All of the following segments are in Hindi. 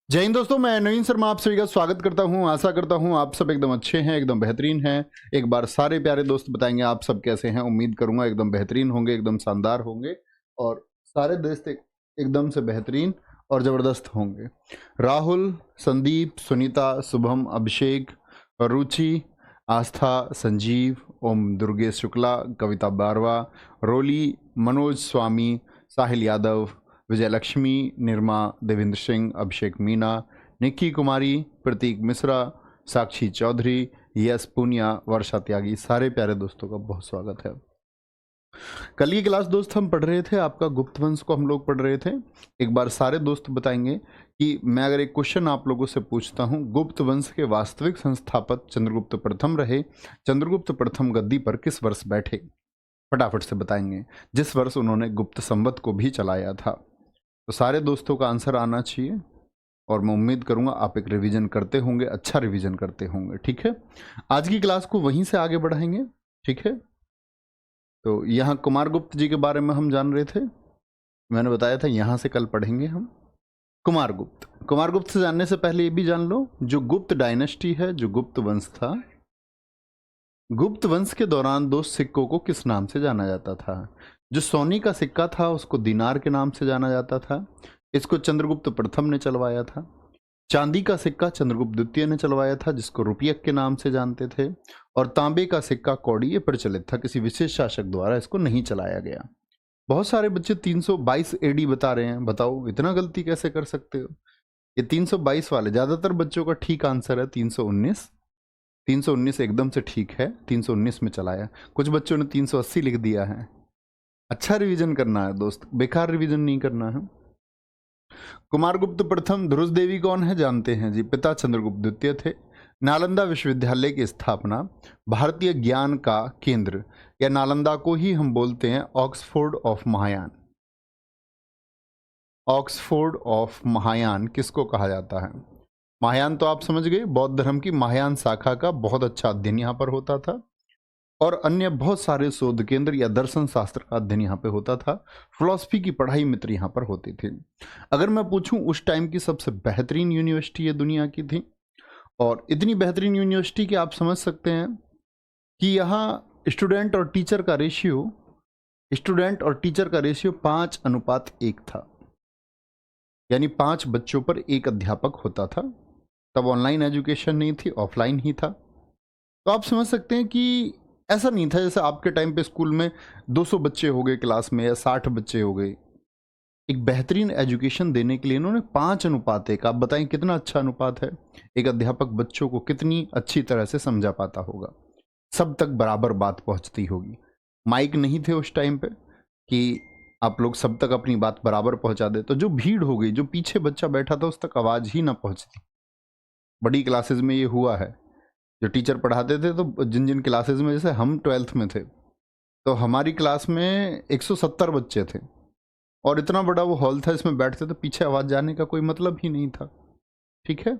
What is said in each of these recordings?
जय हिंद दोस्तों, मैं नवीन शर्मा आप सभी का स्वागत करता हूं। आशा करता हूं आप सब एकदम अच्छे हैं, एकदम बेहतरीन हैं। एक बार सारे प्यारे दोस्त बताएंगे आप सब कैसे हैं। उम्मीद करूंगा एकदम बेहतरीन होंगे, एकदम शानदार होंगे और सारे दोस्त एकदम से बेहतरीन और ज़बरदस्त होंगे। राहुल, संदीप, सुनीता, शुभम, अभिषेक, रुचि, आस्था, संजीव, ओम दुर्गेश शुक्ला, कविता बारवा, रोली, मनोज स्वामी, साहिल यादव, विजय लक्ष्मी, निर्मा, देवेंद्र सिंह, अभिषेक मीना, निक्की कुमारी, प्रतीक मिश्रा, साक्षी चौधरी, यश पुनिया, वर्षा त्यागी, सारे प्यारे दोस्तों का बहुत स्वागत है। कल की क्लास दोस्त हम पढ़ रहे थे, आपका गुप्त वंश को हम लोग पढ़ रहे थे। एक बार सारे दोस्त बताएंगे कि मैं अगर एक क्वेश्चन आप लोगों से पूछता हूं, गुप्त वंश के वास्तविक संस्थापक चंद्रगुप्त प्रथम रहे। चंद्रगुप्त प्रथम गद्दी पर किस वर्ष बैठे? फटाफट से बताएंगे। जिस वर्ष उन्होंने गुप्त संवत को भी चलाया था। तो सारे दोस्तों का आंसर आना चाहिए और मैं उम्मीद करूंगा आप एक रिवीजन करते होंगे, अच्छा रिवीजन करते होंगे। ठीक है, आज की क्लास को वहीं से आगे बढ़ाएंगे। ठीक है, तो यहाँ कुमारगुप्त जी के बारे में हम जान रहे थे, मैंने बताया था यहाँ से कल पढ़ेंगे हम कुमारगुप्त। कुमारगुप्त से जानने से पहले ये भी जान लो, जो गुप्त डायनेस्टी है, जो गुप्त वंश था, गुप्त वंश के दौरान दो सिक्कों को किस नाम से जाना जाता था? जो सोने का सिक्का था उसको दिनार के नाम से जाना जाता था, इसको चंद्रगुप्त प्रथम ने चलवाया था। चांदी का सिक्का चंद्रगुप्त द्वितीय ने चलवाया था, जिसको रुपयक के नाम से जानते थे। और तांबे का सिक्का कौड़ी, ये प्रचलित था, किसी विशेष शासक द्वारा इसको नहीं चलाया गया। बहुत सारे बच्चे 322 एडी बता रहे हैं, बताओ इतना गलती कैसे कर सकते हो? ये 322 वाले ज्यादातर बच्चों का ठीक आंसर है 319। 319 एकदम से ठीक है, 319 में चलाया। कुछ बच्चों ने 380 लिख दिया है। अच्छा रिवीजन करना है दोस्त, बेकार रिवीजन नहीं करना है। कुमारगुप्त प्रथम ध्रुव देवी कौन है जानते हैं जी? पिता चंद्रगुप्त द्वितीय थे। नालंदा विश्वविद्यालय की स्थापना, भारतीय ज्ञान का केंद्र, या नालंदा को ही हम बोलते हैं Oxford of Mahayana. Oxford of Mahayana किसको कहा जाता है? महायान तो आप समझ गए, बौद्ध धर्म की महायान शाखा का बहुत अच्छा अध्ययन यहाँ पर होता था और अन्य बहुत सारे शोध केंद्र या दर्शन शास्त्र का अध्ययन यहाँ पे होता था। फिलॉसफी की पढ़ाई मित्र यहाँ पर होती थी। अगर मैं पूछूं उस टाइम की सबसे बेहतरीन यूनिवर्सिटी ये दुनिया की थी, और इतनी बेहतरीन यूनिवर्सिटी कि आप समझ सकते हैं कि यहाँ स्टूडेंट और टीचर का रेशियो 5:1 था, यानी 5 बच्चों पर एक अध्यापक होता था। तब ऑनलाइन एजुकेशन नहीं थी, ऑफलाइन ही था। तो आप समझ सकते हैं कि ऐसा नहीं था जैसे आपके टाइम पे स्कूल में 200 बच्चे हो गए क्लास में या 60 बच्चे हो गए। एक बेहतरीन एजुकेशन देने के लिए इन्होंने 5:1, आप बताएं कितना अच्छा अनुपात है। एक अध्यापक बच्चों को कितनी अच्छी तरह से समझा पाता होगा, सब तक बराबर बात पहुंचती होगी। माइक नहीं थे उस टाइम पे कि आप लोग सब तक अपनी बात बराबर पहुंचा दे, तो जो भीड़ हो गई, जो पीछे बच्चा बैठा था उस तक आवाज ही ना पहुंचती। बड़ी क्लासेस में ये हुआ है, जो टीचर पढ़ाते थे, तो जिन जिन क्लासेस में, जैसे हम 12th में थे तो हमारी क्लास में 170 बच्चे थे और इतना बड़ा वो हॉल था, इसमें बैठते थे, पीछे आवाज जाने का कोई मतलब ही नहीं था। ठीक है,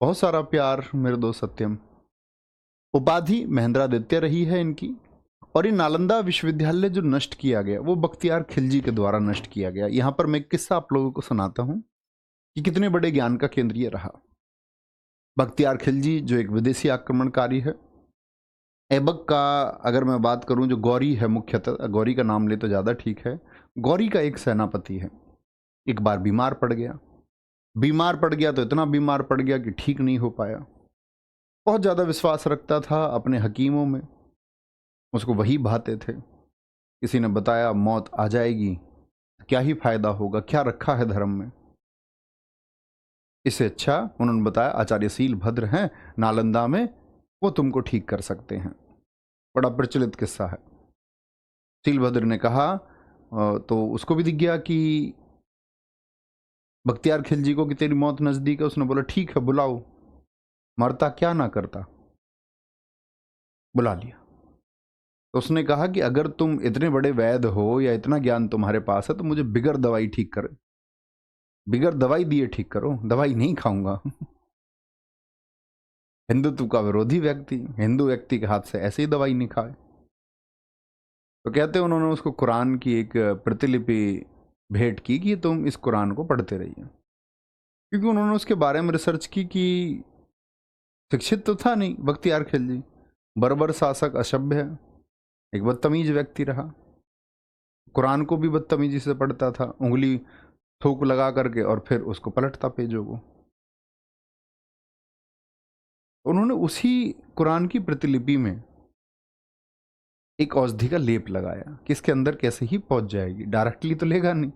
बहुत सारा प्यार मेरे दोस्त सत्यम। उपाधि महेंद्रादित्य रही है इनकी। और ये नालंदा विश्वविद्यालय जो नष्ट किया गया वो बख्तियार खिलजी के द्वारा नष्ट किया गया। यहाँ पर मैं एक किस्सा आप लोगों को सुनाता हूँ कि कितने बड़े ज्ञान का केंद्र ये रहा। बख्तियार खिलजी जो एक विदेशी आक्रमणकारी है, ऐबक का अगर मैं बात करूं, जो गौरी है, मुख्यतः गौरी का नाम ले तो ज़्यादा ठीक है, गौरी का एक सेनापति है, एक बार बीमार पड़ गया। बीमार पड़ गया तो इतना बीमार पड़ गया कि ठीक नहीं हो पाया। बहुत ज़्यादा विश्वास रखता था अपने हकीमों में, उसको वही भाते थे। किसी ने बताया मौत आ जाएगी, क्या ही फायदा होगा, क्या रखा है धर्म में। इससे अच्छा उन्होंने बताया आचार्य शील भद्र हैं नालंदा में, वो तुमको ठीक कर सकते हैं। बड़ा प्रचलित किस्सा है। शीलभद्र ने कहा तो उसको भी दिख गया कि बख्तियार खिलजी को कि तेरी मौत नजदीक है। उसने बोला ठीक है बुलाओ, मरता क्या ना करता। बुला लिया। तो उसने कहा कि अगर तुम इतने बड़े वैद्य हो या इतना ज्ञान तुम्हारे पास है तो मुझे बिगर दवाई ठीक करो, बिगर दवाई दिए ठीक करो, दवाई नहीं खाऊंगा। हिंदुत्व का विरोधी व्यक्ति हिंदू व्यक्ति के हाथ से ऐसे ही दवाई नहीं खाए। तो कहते हैं उन्होंने उसको कुरान की एक प्रतिलिपि भेंट की कि तुम इस कुरान को पढ़ते रहिए। क्योंकि उन्होंने उसके बारे में रिसर्च की कि शिक्षित तो था नहीं बख्तियार खिलजी, बर्बर शासक, असभ्य है, एक बदतमीज व्यक्ति रहा, कुरान को भी बदतमीजी से पढ़ता था, उंगली थूक लगा करके और फिर उसको पलटता पेजों को। उन्होंने उसी कुरान की प्रतिलिपि में एक औषधि का लेप लगाया कि इसके अंदर कैसे ही पहुंच जाएगी, डायरेक्टली तो लेगा नहीं।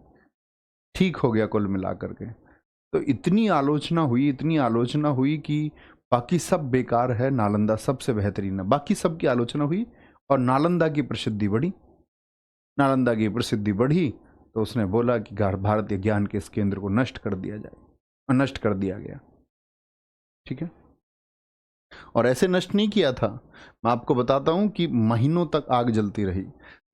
ठीक हो गया कुल मिला करके। तो इतनी आलोचना हुई, इतनी आलोचना हुई कि बाकी सब बेकार है, नालंदा सबसे बेहतरीन है, बाकी सब की आलोचना हुई और नालंदा की प्रसिद्धि बढ़ी। नालंदा की प्रसिद्धि बढ़ी तो उसने बोला कि भारतीय ज्ञान के इस केंद्र को नष्ट कर दिया जाए, और नष्ट कर दिया गया। ठीक है, और ऐसे नष्ट नहीं किया था, मैं आपको बताता हूं कि महीनों तक आग जलती रही।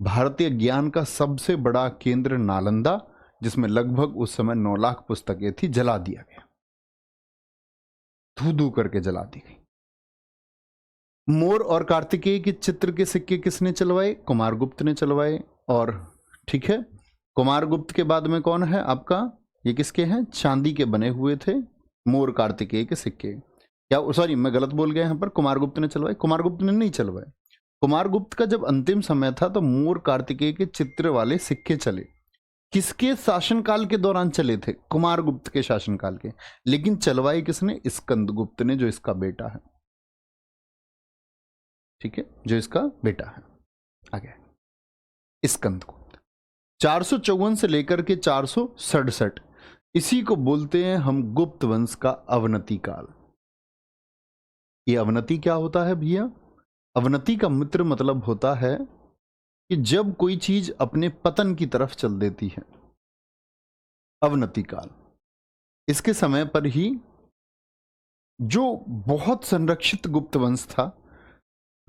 भारतीय ज्ञान का सबसे बड़ा केंद्र नालंदा, जिसमें लगभग उस समय 9 लाख पुस्तकें थी, जला दिया गया, धू धू करके जला दी गई। मोर और कार्तिकेय के चित्र के सिक्के किसने चलवाए? कुमारगुप्त ने चलवाए। और ठीक है, कुमारगुप्त के बाद में कौन है आपका? ये किसके हैं? चांदी के बने हुए थे मोर कार्तिकेय के सिक्के। क्या, सॉरी मैं गलत बोल गया, यहाँ पर कुमारगुप्त ने चलवाए, कुमारगुप्त ने नहीं चलवाए। कुमारगुप्त का जब अंतिम समय था तो मोर कार्तिकेय के चित्र वाले सिक्के चले। किसके शासनकाल के दौरान चले थे? कुमारगुप्त के शासनकाल के। लेकिन चलवाए किसने? स्कंदगुप्त ने, जो इसका बेटा है। ठीक है, जो इसका बेटा है। आगे स्कंदगुप्त। 454 से लेकर के 467, इसी को बोलते हैं हम गुप्त वंश का अवनति काल। ये अवनति क्या होता है भैया? अवनति का मित्र मतलब होता है कि जब कोई चीज अपने पतन की तरफ चल देती है, अवनति काल। इसके समय पर ही जो बहुत संरक्षित गुप्त वंश था,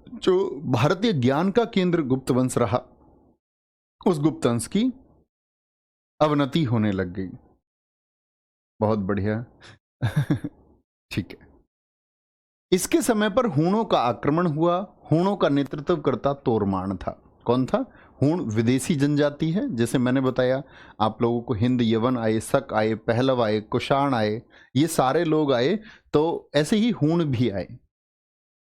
जो भारतीय ज्ञान का केंद्र गुप्त वंश रहा, उस गुप्त वंश की अवनति होने लग गई। बहुत बढ़िया। ठीक है, इसके समय पर हूणों का आक्रमण हुआ। हूणों का नेतृत्व करता तोरमान था। कौन था? हूण विदेशी जनजाति है, जैसे मैंने बताया आप लोगों को, हिंद, यवन आए, शक आए, पहलव आए, कुषाण आए, ये सारे लोग आए, तो ऐसे ही हूण भी आए।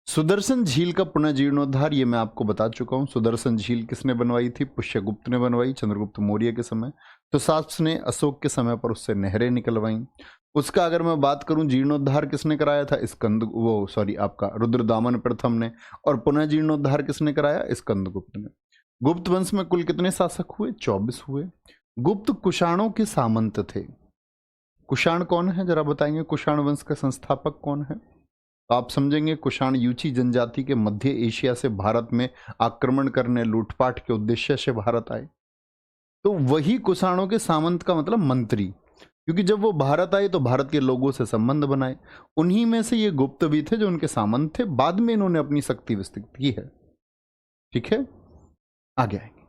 सुदर्शन झील का पुनर्जीर्णोद्धार, ये मैं आपको बता चुका हूं। सुदर्शन झील किसने बनवाई थी? पुष्यगुप्त ने बनवाई, चंद्रगुप्त मौर्य के समय। तो सास ने अशोक के समय पर उससे नहरें निकलवाई। उसका अगर मैं बात करूं, जीर्णोद्धार किसने कराया था? आपका रुद्रदामन प्रथम ने। और पुनर्जीर्णोद्धार किसने कराया? स्कंदगुप्त ने। गुप्त वंश में कुल कितने शासक हुए? 24 हुए। गुप्त कुषाणों के सामंत थे। कुषाण कौन है जरा बताएंगे? कुषाण वंश का संस्थापक कौन है? आप समझेंगे कुषाण यूची जनजाति के मध्य एशिया से भारत में आक्रमण करने, लूटपाट के उद्देश्य से भारत आए। तो वही कुषाणों के सामंत का मतलब मंत्री, क्योंकि जब वो भारत आए तो भारत के लोगों से संबंध बनाए। उन्हीं में से ये गुप्त भी थे जो उनके सामंत थे। बाद में इन्होंने अपनी शक्ति विस्तृत की है। ठीक है, आगे आएंगे।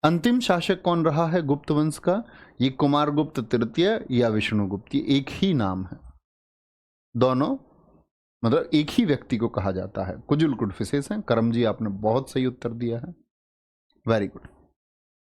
अंतिम शासक कौन रहा है गुप्त वंश का? ये कुमारगुप्त तृतीय या विष्णुगुप्त, ये एक ही नाम है। दोनों मतलब एक ही व्यक्ति को कहा जाता है। कुजुल कुड विशेष है। करम जी आपने बहुत सही उत्तर दिया है, वेरी गुड।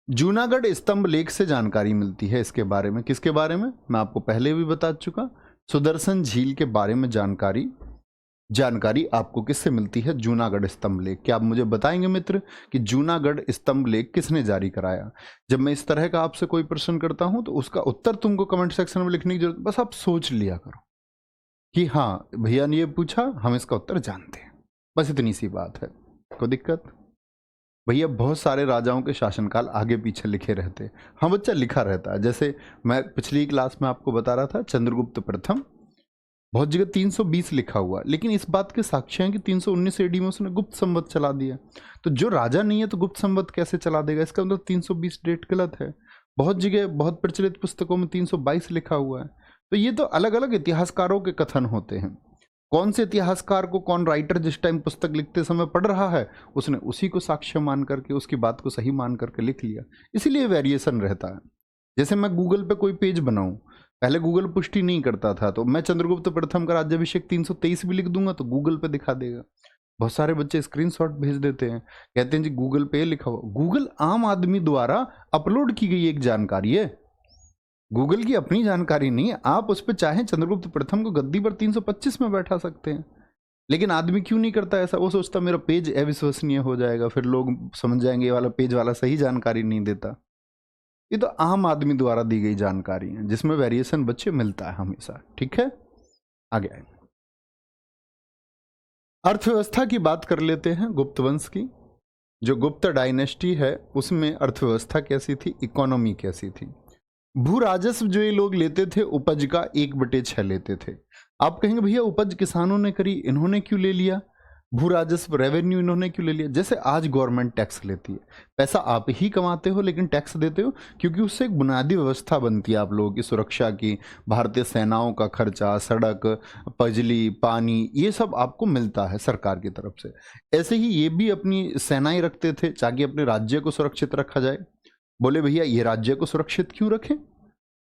जूनागढ़ स्तंभ लेख से जानकारी मिलती है इसके बारे में। किसके बारे में? मैं आपको पहले भी बता चुका, सुदर्शन झील के बारे में जानकारी आपको किससे मिलती है? जूनागढ़ स्तंभ लेख। क्या आप मुझे बताएंगे मित्र कि जूनागढ़ स्तंभ लेख किसने जारी कराया? जब मैं इस तरह का आपसे कोई प्रश्न करता हूं तो उसका उत्तर तुमको कमेंट सेक्शन में लिखने की जरूरत, बस आप सोच लिया करो कि हाँ भैया ने ये पूछा, हम इसका उत्तर जानते हैं, बस इतनी सी बात है। कोई दिक्कत? भैया बहुत सारे राजाओं के शासनकाल आगे पीछे लिखे रहते। हाँ बच्चा, लिखा रहता है। जैसे मैं पिछली क्लास में आपको बता रहा था, चंद्रगुप्त प्रथम, बहुत जगह 320 लिखा हुआ, लेकिन इस बात के साक्ष्य हैं कि 319 एडी में उसने गुप्त संवत चला दिया। तो जो राजा नहीं है तो गुप्त संवत कैसे चला देगा? इसका मतलब 320 डेट गलत है। बहुत जगह, बहुत प्रचलित पुस्तकों में 322 लिखा हुआ है। तो ये तो अलग अलग इतिहासकारों के कथन होते हैं। कौन से इतिहासकार को कौन राइटर जिस टाइम पुस्तक लिखते समय पढ़ रहा है, उसने उसी को साक्ष्य मान करके, उसकी बात को सही मान करके लिख लिया। इसीलिए वेरिएशन रहता है। जैसे मैं गूगल पे कोई पेज बनाऊं, पहले गूगल पुष्टि नहीं करता था, तो मैं चंद्रगुप्त प्रथम का राज्याभिषेक 323 भी लिख दूंगा तो गूगल पे दिखा देगा। बहुत सारे बच्चे स्क्रीनशॉट भेज देते हैं, कहते हैं जी गूगल पे लिखा हुआ। गूगल आम आदमी द्वारा अपलोड की गई एक जानकारी है। गूगल की अपनी जानकारी नहीं है। आप उस पर चाहें चंद्रगुप्त प्रथम को गद्दी पर 325 में बैठा सकते हैं, लेकिन आदमी क्यों नहीं करता ऐसा? वो सोचता मेरा पेज अविश्वसनीय हो जाएगा, फिर लोग समझ जाएंगे ये वाला पेज वाला सही जानकारी नहीं देता। ये तो आम आदमी द्वारा दी गई जानकारी है जिसमें वेरिएशन बच्चे मिलता है हमेशा। ठीक है, आगे आए। अर्थव्यवस्था की बात कर लेते हैं गुप्त वंश की। जो गुप्त डायनेस्टी है उसमें अर्थव्यवस्था कैसी थी, इकोनॉमी कैसी थी। भू राजस्व जो ये लोग लेते थे उपज का 1/6 लेते थे। आप कहेंगे भैया उपज किसानों ने करी, इन्होंने क्यों ले लिया? भू राजस्व रेवेन्यू इन्होंने क्यों ले लिया? जैसे आज गवर्नमेंट टैक्स लेती है, पैसा आप ही कमाते हो लेकिन टैक्स देते हो, क्योंकि उससे एक बुनियादी व्यवस्था बनती है आप लोगों की सुरक्षा की, भारतीय सेनाओं का खर्चा, सड़क, बिजली, पानी, ये सब आपको मिलता है सरकार की तरफ से। ऐसे ही ये भी अपनी सेनाएं रखते थे ताकि अपने राज्य को सुरक्षित रखा जाए। बोले भैया ये राज्य को सुरक्षित क्यों रखें,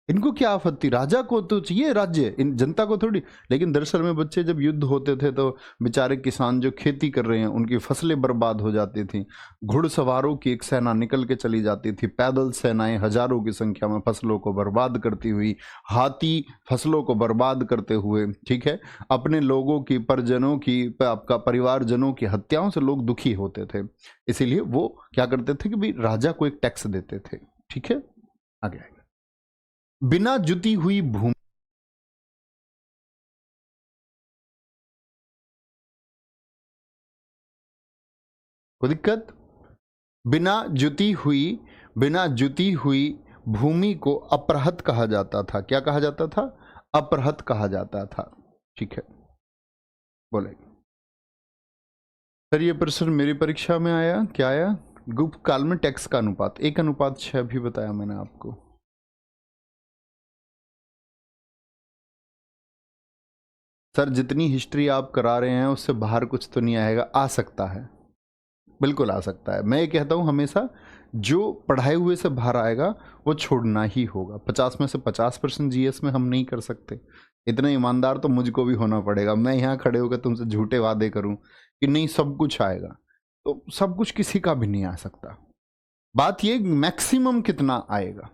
इनको क्या आपत्ति, राजा को तो चाहिए राज्य, इन जनता को थोड़ी। लेकिन दरअसल में बच्चे जब युद्ध होते थे तो बेचारे किसान जो खेती कर रहे हैं उनकी फसलें बर्बाद हो जाती थी, घुड़सवारों की एक सेना निकल के चली जाती थी, पैदल सेनाएं हजारों की संख्या में फसलों को बर्बाद करती हुई, हाथी फसलों को बर्बाद करते हुए, ठीक है, अपने लोगों की, परिजनों की, आपका परिवारजनों की हत्याओं से लोग दुखी होते थे। इसीलिए वो क्या करते थे कि भाई राजा को एक टैक्स देते थे। ठीक है, आगे आएगा। बिना जुती हुई भूमि, कोई दिक्कत? बिना जुती हुई भूमि को अपरहत कहा जाता था। क्या कहा जाता था? अपरहत कहा जाता था। ठीक है, बोले सर ये प्रश्न मेरी परीक्षा में आया, क्या आया? गुप्त काल में टैक्स का अनुपात 1:6 भी बताया मैंने आपको। सर जितनी हिस्ट्री आप करा रहे हैं उससे बाहर कुछ तो नहीं आएगा, आ सकता है, बिल्कुल आ सकता है। मैं ये कहता हूँ हमेशा जो पढ़ाए हुए से बाहर आएगा वो छोड़ना ही होगा। 50 में से 50% जीएस में हम नहीं कर सकते, इतना ईमानदार तो मुझको भी होना पड़ेगा। मैं यहाँ खड़े होकर तुमसे झूठे वादे करूँ कि नहीं सब कुछ आएगा, तो सब कुछ किसी का भी नहीं आ सकता। बात ये मैक्सिमम कितना आएगा,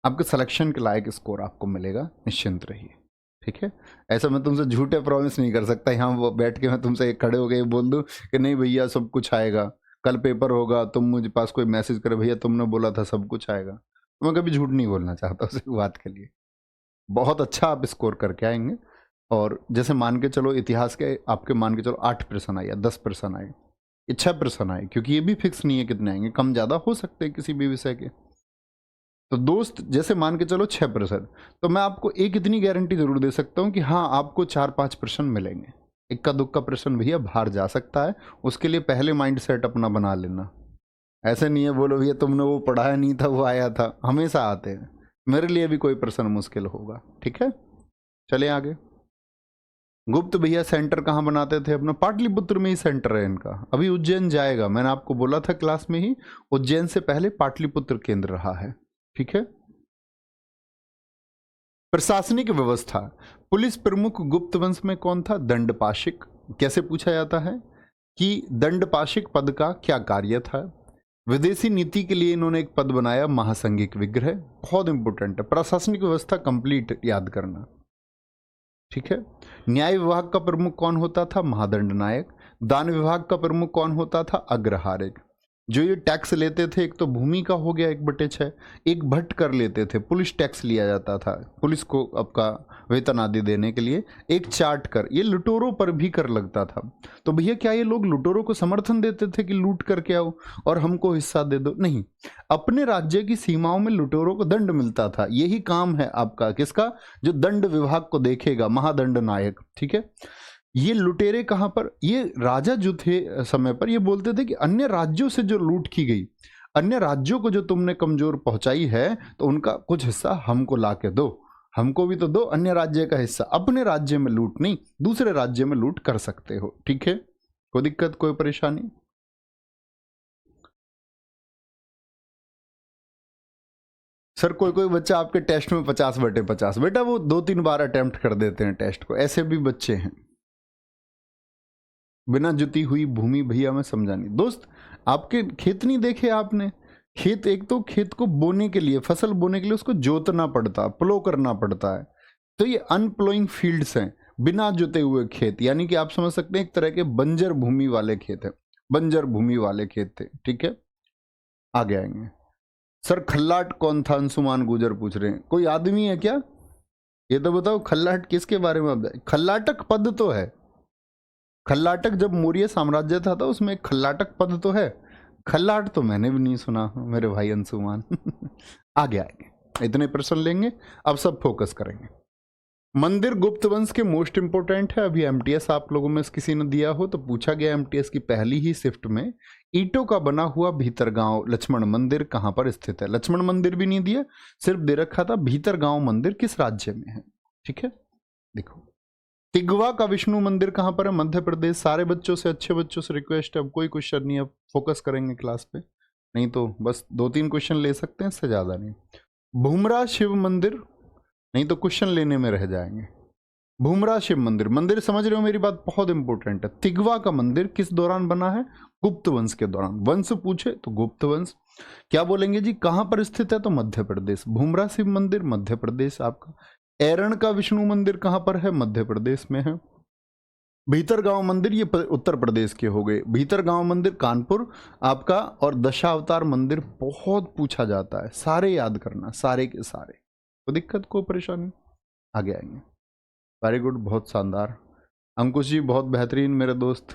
आपके सिलेक्शन के लायक स्कोर आपको मिलेगा, निश्चिंत रहिए। ठीक है, ऐसा मैं तुमसे झूठे प्रॉमिस नहीं कर सकता यहाँ वो बैठ के मैं तुमसे खड़े हो गए बोल दूं कि नहीं भैया सब कुछ आएगा, कल पेपर होगा तुम मुझे पास कोई मैसेज करे भैया तुमने बोला था सब कुछ आएगा, तो मैं कभी झूठ नहीं बोलना चाहता उस बात के लिए। बहुत अच्छा आप स्कोर करके आएंगे। और जैसे मान के चलो इतिहास के आपके मान के चलो 8% आए या 10% आए या 6% आए, क्योंकि ये भी फिक्स नहीं है कितने आएंगे, कम ज़्यादा हो सकते हैं किसी भी विषय के। तो दोस्त जैसे मान के चलो 6%, तो मैं आपको एक इतनी गारंटी जरूर दे सकता हूँ कि हाँ आपको 4-5% मिलेंगे। इक्का दुक्का प्रश्न भैया बाहर जा सकता है, उसके लिए पहले माइंड सेट अपना बना लेना। ऐसे नहीं है बोलो भैया तुमने वो पढ़ाया नहीं था वो आया था, हमेशा आते हैं, मेरे लिए भी कोई प्रश्न मुश्किल होगा। ठीक है, चले आगे। गुप्त भैया सेंटर कहाँ बनाते थे अपना? पाटलिपुत्र में ही सेंटर है इनका। अभी उज्जैन जाएगा, मैंने आपको बोला था क्लास में ही, उज्जैन से पहले पाटलिपुत्र केंद्र रहा है। ठीक है, प्रशासनिक व्यवस्था, पुलिस प्रमुख गुप्त वंश में कौन था? दंडपाशिक। कैसे पूछा जाता है कि दंडपाशिक पद का क्या कार्य था? विदेशी नीति के लिए इन्होंने एक पद बनाया, महासंघिक विग्रह, बहुत इंपॉर्टेंट है, प्रशासनिक व्यवस्था कंप्लीट याद करना। ठीक है, न्याय विभाग का प्रमुख कौन होता था? महादंड नायक। दान विभाग का प्रमुख कौन होता था? अग्रहारिक। जो ये टैक्स लेते थे, एक तो भूमि का हो गया 1/6, एक भट्ट कर लेते थे, पुलिस टैक्स लिया जाता था पुलिस को आपका वेतन आदि देने के लिए, एक चार्ट कर, ये लुटेरों पर भी कर लगता था। तो भैया क्या ये लोग लुटेरों को समर्थन देते थे कि लूट करके आओ और हमको हिस्सा दे दो? नहीं, अपने राज्य की सीमाओं में लुटेरों को दंड मिलता था। यही काम है आपका किसका? जो दंड विभाग को देखेगा, महादंड नायक। ठीक है, ये लुटेरे कहां पर? ये राजा जो थे समय पर ये बोलते थे कि अन्य राज्यों से जो लूट की गई, अन्य राज्यों को जो तुमने कमजोर पहुंचाई है, तो उनका कुछ हिस्सा हमको ला के दो, हमको भी तो दो अन्य राज्य का हिस्सा। अपने राज्य में लूट नहीं, दूसरे राज्य में लूट कर सकते हो। ठीक है, कोई दिक्कत कोई परेशानी? सर कोई कोई बच्चा आपके टेस्ट में 50/50, बेटा वो 2-3 बार अटेम्प्ट कर देते हैं टेस्ट को, ऐसे भी बच्चे हैं। बिना जुती हुई भूमि भैया मैं समझा नहीं। दोस्त आपके खेत नहीं देखे आपने? खेत, एक तो खेत को बोने के लिए, फसल बोने के लिए उसको जोतना पड़ता, प्लो करना पड़ता है, तो ये अनप्लोइंग फील्ड्स हैं, बिना जोते हुए खेत, यानी कि आप समझ सकते हैं एक तरह के बंजर भूमि वाले खेत है, बंजर भूमि वाले खेत थे। ठीक है, आगे आएंगे। सर खल्लाट कौन था, अंशुमान गुजर पूछ रहे हैं, कोई आदमी है क्या? ये तो बताओ खल्लाट किसके बारे में? खल्लाटक पद तो है, खल्लाटक जब मौर्य साम्राज्य था तो उसमें एक खल्लाटक पद तो है, खल्लाट तो मैंने भी नहीं सुना मेरे भाई अंशुमान। आगे आएंगे, इतने प्रश्न लेंगे, अब सब फोकस करेंगे। मंदिर गुप्त वंश के मोस्ट इंपोर्टेंट है। अभी एमटीएस आप लोगों में से किसी ने दिया हो तो पूछा गया एमटीएस की पहली ही शिफ्ट में, ईंटों का बना हुआ भीतरगांव लक्ष्मण मंदिर कहां पर स्थित है? लक्ष्मण मंदिर भी नहीं दिया, सिर्फ दे रखा था भीतरगांव मंदिर किस राज्य में है। ठीक है, देखो तिगवा का विष्णु मंदिर कहां पर है? मध्य प्रदेश। सारे बच्चों से, अच्छे बच्चों से रिक्वेस्ट है, अब कोई क्वेश्चन नहीं, अब फोकस करेंगे क्लास पे, नहीं तो बस 2-3 क्वेश्चन ले सकते हैं, इससे ज्यादा नहीं। भूमरा शिव मंदिर, नहीं तो क्वेश्चन लेने में रह जाएंगे। भूमरा शिव मंदिर, मंदिर समझ रहे हो मेरी बात, बहुत इंपॉर्टेंट है। तिगवा का मंदिर किस दौरान बना है? गुप्त वंश के दौरान। वंश पूछे तो गुप्त वंश। क्या बोलेंगे जी, कहां पर स्थित है? तो मध्य प्रदेश। भूमरा शिव मंदिर मध्य प्रदेश आपका। एरण का विष्णु मंदिर कहां पर है? मध्य प्रदेश में है। भीतरगांव मंदिर ये उत्तर प्रदेश के हो गए। भीतरगांव मंदिर कानपुर आपका। और दशावतार मंदिर बहुत पूछा जाता है, सारे याद करना, सारे के सारे, तो दिक्कत को परेशानी। आगे आएंगे, वेरी गुड, बहुत शानदार। अंकुश जी बहुत बेहतरीन मेरे दोस्त,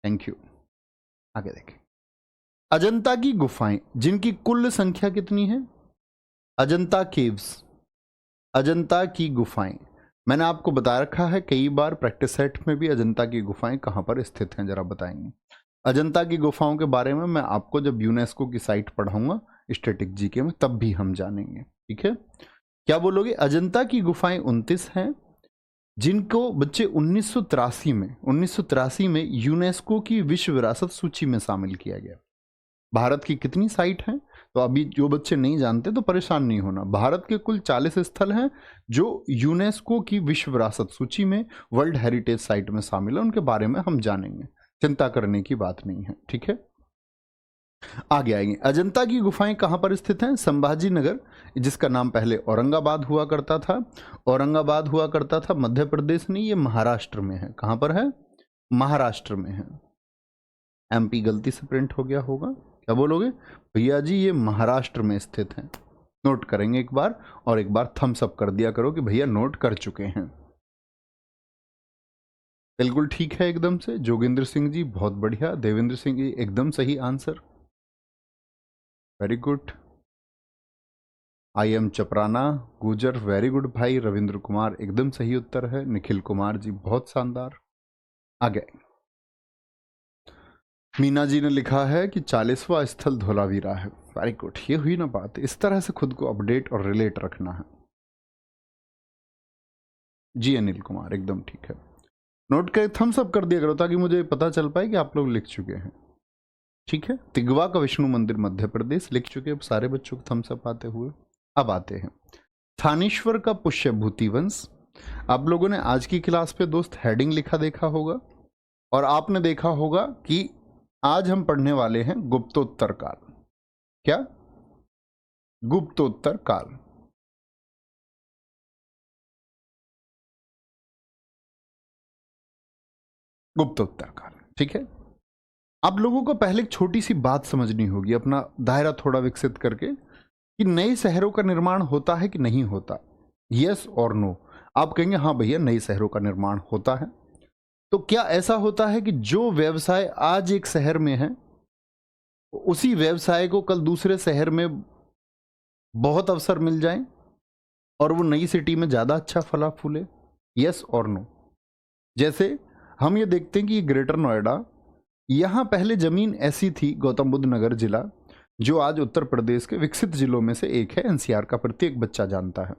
थैंक यू। आगे देखें, अजंता की गुफाएं जिनकी कुल संख्या कितनी है? अजंता केव्स, अजंता की गुफाएं, मैंने आपको बता रखा है कई बार प्रैक्टिस सेट में भी, अजंता की गुफाएं कहां पर स्थित हैं जरा बताएंगे। अजंता की गुफाओं के बारे में मैं आपको जब यूनेस्को की साइट पढ़ाऊंगा स्टैटिक जीके में तब भी हम जानेंगे। ठीक है, क्या बोलोगे? अजंता की गुफाएं 29 हैं जिनको बच्चे 1983 में यूनेस्को की विश्व विरासत सूची में शामिल किया गया। भारत की कितनी साइट हैं? तो अभी जो बच्चे नहीं जानते तो परेशान नहीं होना, भारत के कुल 40 स्थल हैं जो यूनेस्को की विश्व विरासत सूची में वर्ल्ड हेरिटेज साइट में शामिल है, उनके बारे में हम जानेंगे, चिंता करने की बात नहीं है। ठीक है, आगे आएंगे। अजंता की गुफाएं कहां पर स्थित हैं? संभाजी नगर, जिसका नाम पहले औरंगाबाद हुआ करता था, औरंगाबाद हुआ करता था, मध्य प्रदेश नहीं, ये महाराष्ट्र में है। कहां पर है? महाराष्ट्र में है। एमपी गलती से प्रिंट हो गया होगा, क्या बोलोगे? भैया जी ये महाराष्ट्र में स्थित है, नोट करेंगे एक बार, और एक बार थम्स अप कर दिया करो कि भैया नोट कर चुके हैं। बिल्कुल ठीक है एकदम से। जोगिंद्र सिंह जी बहुत बढ़िया, देवेंद्र सिंह जी एकदम सही answer, very good. I am Chaprana Gujar, very good भाई। रविंद्र कुमार एकदम सही उत्तर है। निखिल कुमार जी बहुत शानदार। आगे मीना जी ने लिखा है कि 40वां स्थल धोलावीरा है, वेरी गुड। ये हुई ना बात, इस तरह से खुद को अपडेट और रिलेट रखना है। जी अनिल कुमार एकदम ठीक है, नोट कर थम्स अप कर दिया करो ताकि मुझे पता चल पाए कि आप लोग लिख चुके हैं। ठीक है, तिगवा का विष्णु मंदिर मध्य प्रदेश लिख चुके हैं सारे बच्चों को थम्स अप आते हुए। अब आते हैं थानेश्वर का पुष्यभूति वंश। आप लोगों ने आज की क्लास पे दोस्त हेडिंग लिखा देखा होगा, और आपने देखा होगा कि आज हम पढ़ने वाले हैं गुप्तोत्तर काल। क्या? गुप्तोत्तर काल। गुप्तोत्तर काल, ठीक है। आप लोगों को पहले एक छोटी सी बात समझनी होगी, अपना दायरा थोड़ा विकसित करके, कि नए शहरों का निर्माण होता है कि नहीं होता, यस और नो। आप कहेंगे हाँ भैया नए शहरों का निर्माण होता है, तो क्या ऐसा होता है कि जो व्यवसाय आज एक शहर में है उसी व्यवसाय को कल दूसरे शहर में बहुत अवसर मिल जाए और वो नई सिटी में ज्यादा अच्छा फला फूले, यस और नो? जैसे हम ये देखते हैं कि ग्रेटर नोएडा, यहां पहले जमीन ऐसी थी, गौतम बुद्ध नगर जिला जो आज उत्तर प्रदेश के विकसित जिलों में से एक है, एनसीआर का प्रत्येक बच्चा जानता है।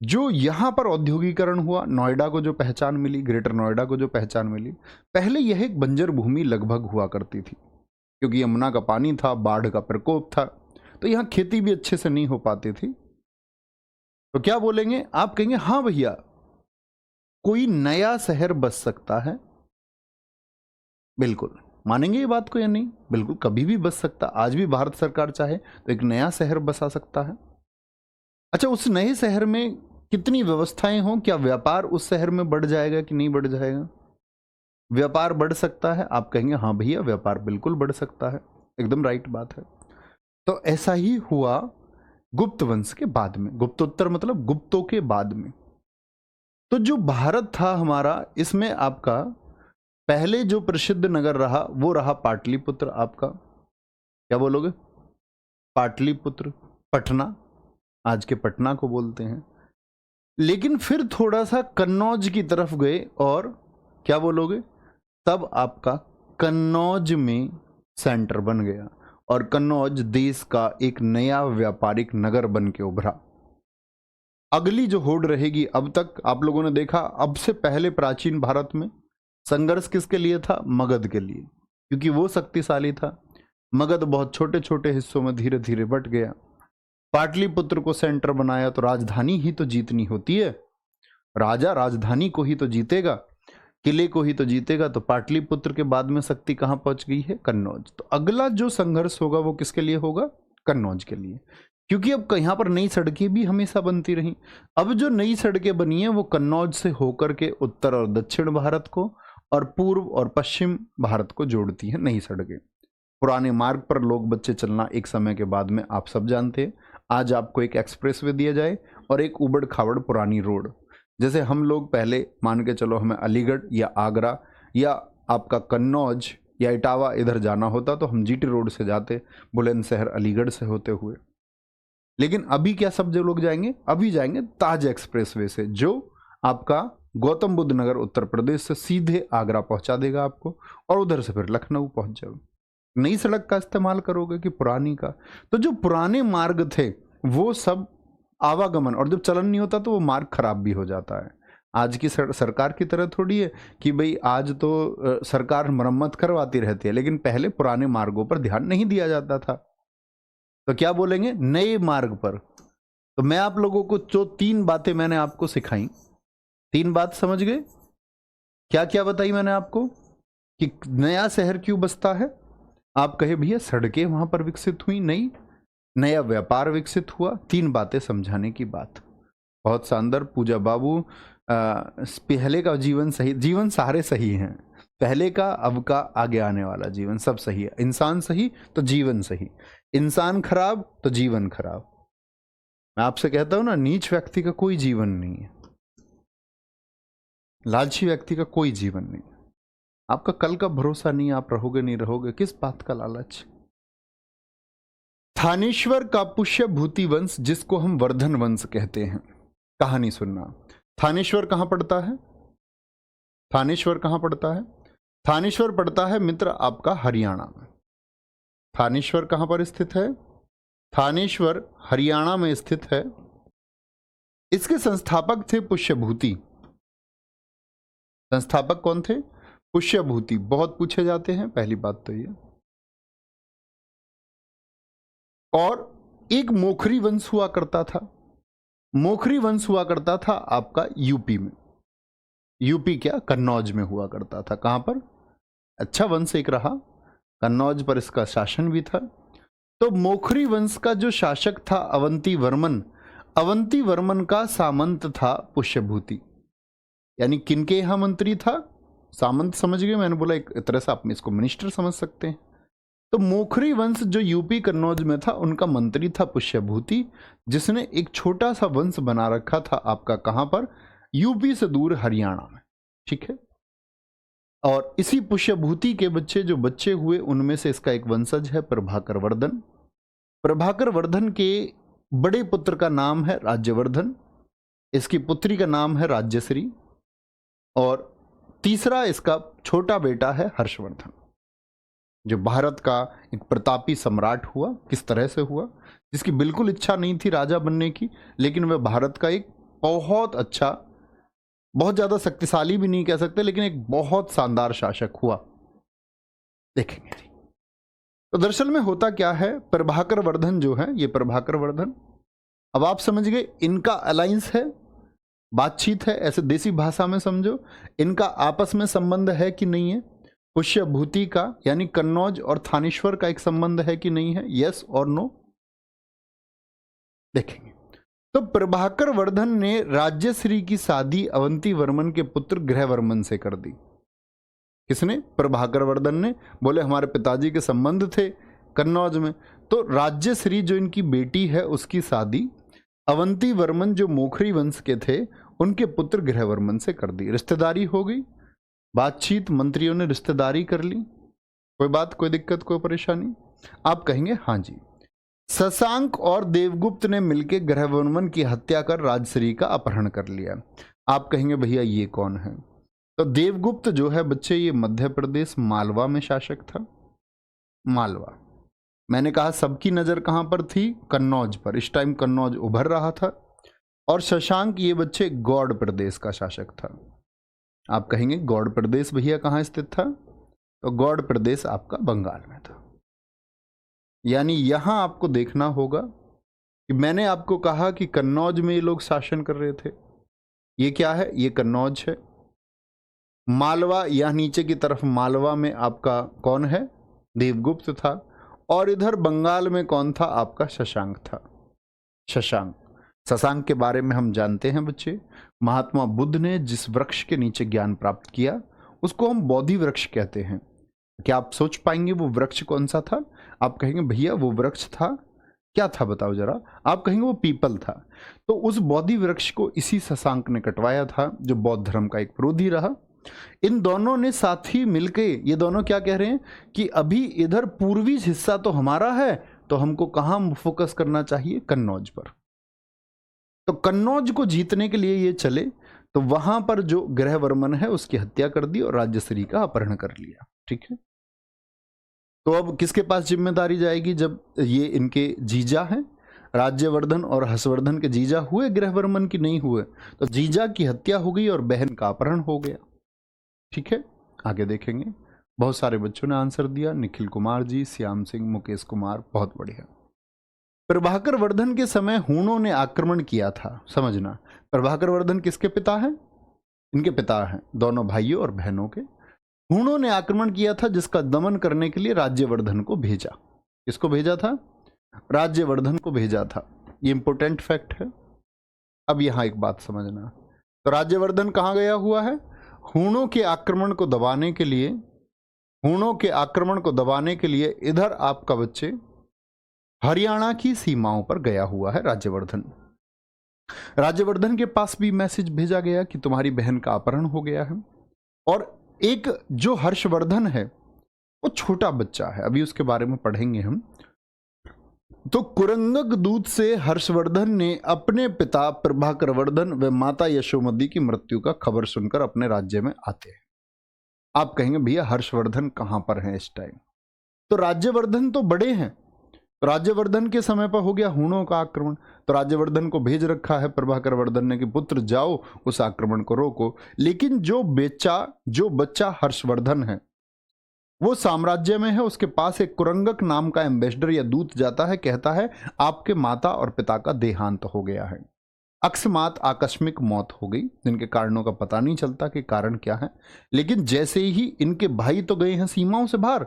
जो यहां पर औद्योगिकरण हुआ, नोएडा को जो पहचान मिली, ग्रेटर नोएडा को जो पहचान मिली, पहले यह एक बंजर भूमि लगभग हुआ करती थी क्योंकि यमुना का पानी था, बाढ़ का प्रकोप था, तो यहां खेती भी अच्छे से नहीं हो पाती थी। तो क्या बोलेंगे? आप कहेंगे हाँ भैया कोई नया शहर बस सकता है, बिल्कुल मानेंगे ये बात को या नहीं? बिल्कुल, कभी भी बस सकता। आज भी भारत सरकार चाहे तो एक नया शहर बसा सकता है। अच्छा, उस नए शहर में कितनी व्यवस्थाएं हों, क्या व्यापार उस शहर में बढ़ जाएगा कि नहीं बढ़ जाएगा? व्यापार बढ़ सकता है। आप कहेंगे हाँ भैया, व्यापार बिल्कुल बढ़ सकता है, एकदम राइट बात है। तो ऐसा ही हुआ गुप्त वंश के बाद में। गुप्तोत्तर मतलब गुप्तों के बाद में। तो जो भारत था हमारा, इसमें आपका पहले जो प्रसिद्ध नगर रहा वो रहा पाटलिपुत्र। आपका क्या बोलोगे? पाटलिपुत्र, पटना, आज के पटना को बोलते हैं। लेकिन फिर थोड़ा सा कन्नौज की तरफ गए और क्या बोलोगे, तब आपका कन्नौज में सेंटर बन गया और कन्नौज देश का एक नया व्यापारिक नगर बन के उभरा। अगली जो होड़ रहेगी, अब तक आप लोगों ने देखा, अब से पहले प्राचीन भारत में संघर्ष किसके लिए था? मगध के लिए, क्योंकि वो शक्तिशाली था। मगध बहुत छोटे छोटे हिस्सों में धीरे धीरे बट गया। पाटलिपुत्र को सेंटर बनाया तो राजधानी ही तो जीतनी होती है। राजा राजधानी को ही तो जीतेगा, किले को ही तो जीतेगा। तो पाटलिपुत्र के बाद में शक्ति कहां पहुंच गई है? कन्नौज। तो अगला जो संघर्ष होगा वो किसके लिए होगा? कन्नौज के लिए, क्योंकि अब यहाँ पर नई सड़कें भी हमेशा बनती रही। अब जो नई सड़कें बनी है वो कन्नौज से होकर के उत्तर और दक्षिण भारत को और पूर्व और पश्चिम भारत को जोड़ती है नई सड़कें। पुराने मार्ग पर लोग बच्चे चलना एक समय के बाद में आप सब जानते हैं। आज आपको एक एक्सप्रेसवे दिया जाए और एक उबड़ खाबड़ पुरानी रोड, जैसे हम लोग पहले मान के चलो हमें अलीगढ़ या आगरा या आपका कन्नौज या इटावा इधर जाना होता तो हम जीटी रोड से जाते, बुलंदशहर अलीगढ़ से होते हुए। लेकिन अभी क्या सब जो लोग जाएंगे, अभी जाएंगे ताज एक्सप्रेसवे से, जो आपका गौतम बुद्ध नगर उत्तर प्रदेश से सीधे आगरा पहुंचा देगा आपको और उधर से फिर लखनऊ पहुंच जाओगे। नई सड़क का इस्तेमाल करोगे कि पुरानी का? तो जो पुराने मार्ग थे वो सब आवागमन, और जब चलन नहीं होता तो वो मार्ग खराब भी हो जाता है। आज की सरकार की तरह थोड़ी है कि भाई आज तो सरकार मरम्मत करवाती रहती है, लेकिन पहले पुराने मार्गों पर ध्यान नहीं दिया जाता था। तो क्या बोलेंगे? नए मार्ग पर। तो मैं आप लोगों को जो 3 बातें मैंने आपको सिखाई, 3 बात समझ गए? क्या क्या बताई मैंने आपको कि नया शहर क्यों बसता है? आप कहे भैया सड़कें वहां पर विकसित हुई, नहीं, नया व्यापार विकसित हुआ। 3 बातें समझाने की बात, बहुत शानदार। पूजा बाबू, पहले का जीवन सही, जीवन सारे सही हैं, पहले का, अब का, आगे आने वाला जीवन सब सही है। इंसान सही तो जीवन सही, इंसान खराब तो जीवन खराब। मैं आपसे कहता हूं ना, नीच व्यक्ति का कोई जीवन नहीं है, लालची व्यक्ति का कोई जीवन नहीं। आपका कल का भरोसा नहीं, आप रहोगे नहीं रहोगे, किस बात का लालच? थानेश्वर का पुष्य भूति वंश, जिसको हम वर्धन वंश कहते हैं। कहानी सुनना। थानेश्वर कहां पड़ता है? थानेश्वर कहां पड़ता है? थानेश्वर पड़ता है मित्र आपका हरियाणा में। थानेश्वर कहां पर स्थित है? थानेश्वर हरियाणा में स्थित है। इसके संस्थापक थे पुष्यभूति। संस्थापक कौन थे? पुष्यभूति। बहुत पूछे जाते हैं, पहली बात तो ये। और एक मोखरी वंश हुआ करता था। मोखरी वंश हुआ करता था आपका यूपी में। यूपी क्या, कन्नौज में हुआ करता था। कहां पर? अच्छा वंश एक रहा, कन्नौज पर इसका शासन भी था। तो मोखरी वंश का जो शासक था अवंती वर्मन, अवंती वर्मन का सामंत था पुष्यभूति। यानी किनके यहां मंत्री था? सामंत समझ गए, मैंने बोला एक तरह से आप इसको मिनिस्टर समझ सकते हैं। तो मोखरी वंश जो यूपी कन्नौज में था, उनका मंत्री था पुष्यभूति, जिसने एक छोटा सा वंश बना रखा था आपका कहां पर? यूपी से दूर हरियाणा में। ठीक है। और इसी पुष्यभूति के बच्चे जो बच्चे हुए, उनमें से इसका एक वंशज है प्रभाकर वर्धन। प्रभाकर वर्धन के बड़े पुत्र का नाम है राज्यवर्धन, इसकी पुत्री का नाम है राज्यश्री, और तीसरा इसका छोटा बेटा है हर्षवर्धन, जो भारत का एक प्रतापी सम्राट हुआ। किस तरह से हुआ? जिसकी बिल्कुल इच्छा नहीं थी राजा बनने की, लेकिन वह भारत का एक बहुत अच्छा, बहुत ज्यादा शक्तिशाली भी नहीं कह सकते, लेकिन एक बहुत शानदार शासक हुआ। देखेंगे। तो दरअसल में होता क्या है, प्रभाकर वर्धन जो है, ये प्रभाकर वर्धन, अब आप समझ गए, इनका अलायंस है, बातचीत है, ऐसे देसी भाषा में समझो, इनका आपस में संबंध है कि नहीं है। पुष्यभूति का यानी कन्नौज और थानेश्वर का एक संबंध है कि नहीं है? यस और नो देखेंगे। तो प्रभाकर वर्धन ने राज्यश्री की शादी अवंती वर्मन के पुत्र गृहवर्मन से कर दी। किसने? प्रभाकर वर्धन ने। बोले हमारे पिताजी के संबंध थे कन्नौज में, तो राज्यश्री जो इनकी बेटी है उसकी शादी अवंती वर्मन जो मोखरी वंश के थे उनके पुत्र गृहवर्मन से कर दी। रिश्तेदारी हो गई, बातचीत, मंत्रियों ने रिश्तेदारी कर ली। कोई बात, कोई दिक्कत, कोई परेशानी? आप कहेंगे हाँ जी। शशांक और देवगुप्त ने मिलकर गृहवर्मन की हत्या कर राजश्री का अपहरण कर लिया। आप कहेंगे भैया ये कौन है? तो देवगुप्त जो है बच्चे ये मध्य प्रदेश मालवा में शासक था। मालवा, मैंने कहा सबकी नजर कहां पर थी? कन्नौज पर। इस टाइम कन्नौज उभर रहा था। और शशांक ये बच्चे गौड़ प्रदेश का शासक था। आप कहेंगे गौड़ प्रदेश भैया कहां स्थित था? तो गौड़ प्रदेश आपका बंगाल में था। यानी यहां आपको देखना होगा कि मैंने आपको कहा कि कन्नौज में ये लोग शासन कर रहे थे। ये क्या है? ये कन्नौज है। मालवा या नीचे की तरफ मालवा में आपका कौन है? देवगुप्त था। और इधर बंगाल में कौन था? आपका शशांक था। शशांक, शशांक के बारे में हम जानते हैं बच्चे, महात्मा बुद्ध ने जिस वृक्ष के नीचे ज्ञान प्राप्त किया उसको हम बोधि वृक्ष कहते हैं। क्या आप सोच पाएंगे वो वृक्ष कौन सा था? आप कहेंगे भैया वो वृक्ष था, क्या था बताओ जरा? आप कहेंगे वो पीपल था। तो उस बोधि वृक्ष को इसी शशांक ने कटवाया था, जो बौद्ध धर्म का एक विरोधी रहा। इन दोनों ने साथ ही मिलके, ये दोनों क्या कह रहे हैं कि अभी इधर पूर्वी हिस्सा तो हमारा है, तो हमको कहां फोकस करना चाहिए? कन्नौज पर। तो कन्नौज को जीतने के लिए ये चले, तो वहां पर जो गृहवर्मन है उसकी हत्या कर दी और राज्यश्री का अपहरण कर लिया। ठीक है, तो अब किसके पास जिम्मेदारी जाएगी? जब ये इनके जीजा हैं, राज्यवर्धन और हर्षवर्धन के जीजा हुए, गृहवर्मन की नहीं हुए, तो जीजा की हत्या हो गई और बहन का अपहरण हो गया। ठीक है, आगे देखेंगे। बहुत सारे बच्चों ने आंसर दिया, निखिल कुमार जी, श्याम सिंह, मुकेश कुमार, बहुत बढ़िया। प्रभाकर वर्धन के समय हूणों ने आक्रमण किया था। समझना, प्रभाकर वर्धन किसके पिता हैं? इनके पिता हैं, दोनों भाइयों और बहनों के। हूणों ने आक्रमण किया था जिसका दमन करने के लिए राज्यवर्धन को भेजा। किसको भेजा था? राज्यवर्धन को भेजा था। ये इंपॉर्टेंट फैक्ट है। अब यहां एक बात समझना, तो राज्यवर्धन कहां गया हुआ है? हूणों के आक्रमण को दबाने के लिए, हूणों के आक्रमण को दबाने के लिए इधर आपका बच्चे हरियाणा की सीमाओं पर गया हुआ है राज्यवर्धन। राज्यवर्धन के पास भी मैसेज भेजा गया कि तुम्हारी बहन का अपहरण हो गया है। और एक जो हर्षवर्धन है वो छोटा बच्चा है, अभी उसके बारे में पढ़ेंगे हम। तो कुरंगक दूत से हर्षवर्धन ने अपने पिता प्रभाकर वर्धन व माता यशोमती की मृत्यु का खबर सुनकर अपने राज्य में आते हैं। आप कहेंगे भैया हर्षवर्धन कहां पर हैं इस टाइम? तो राज्यवर्धन तो बड़े हैं, तो राज्यवर्धन के समय पर हो गया हूणों का आक्रमण, तो राज्यवर्धन को भेज रखा है प्रभाकर वर्धन ने कि पुत्र जाओ उस आक्रमण को रोको। लेकिन जो बच्चा हर्षवर्धन है वो साम्राज्य में है, उसके पास एक कुरंगक नाम का एम्बेसडर या दूत जाता है, कहता है आपके माता और पिता का देहांत हो गया है, अकस्मात आकस्मिक मौत हो गई, जिनके कारणों का पता नहीं चलता कि कारण क्या है। लेकिन जैसे ही इनके भाई तो गए हैं सीमाओं से बाहर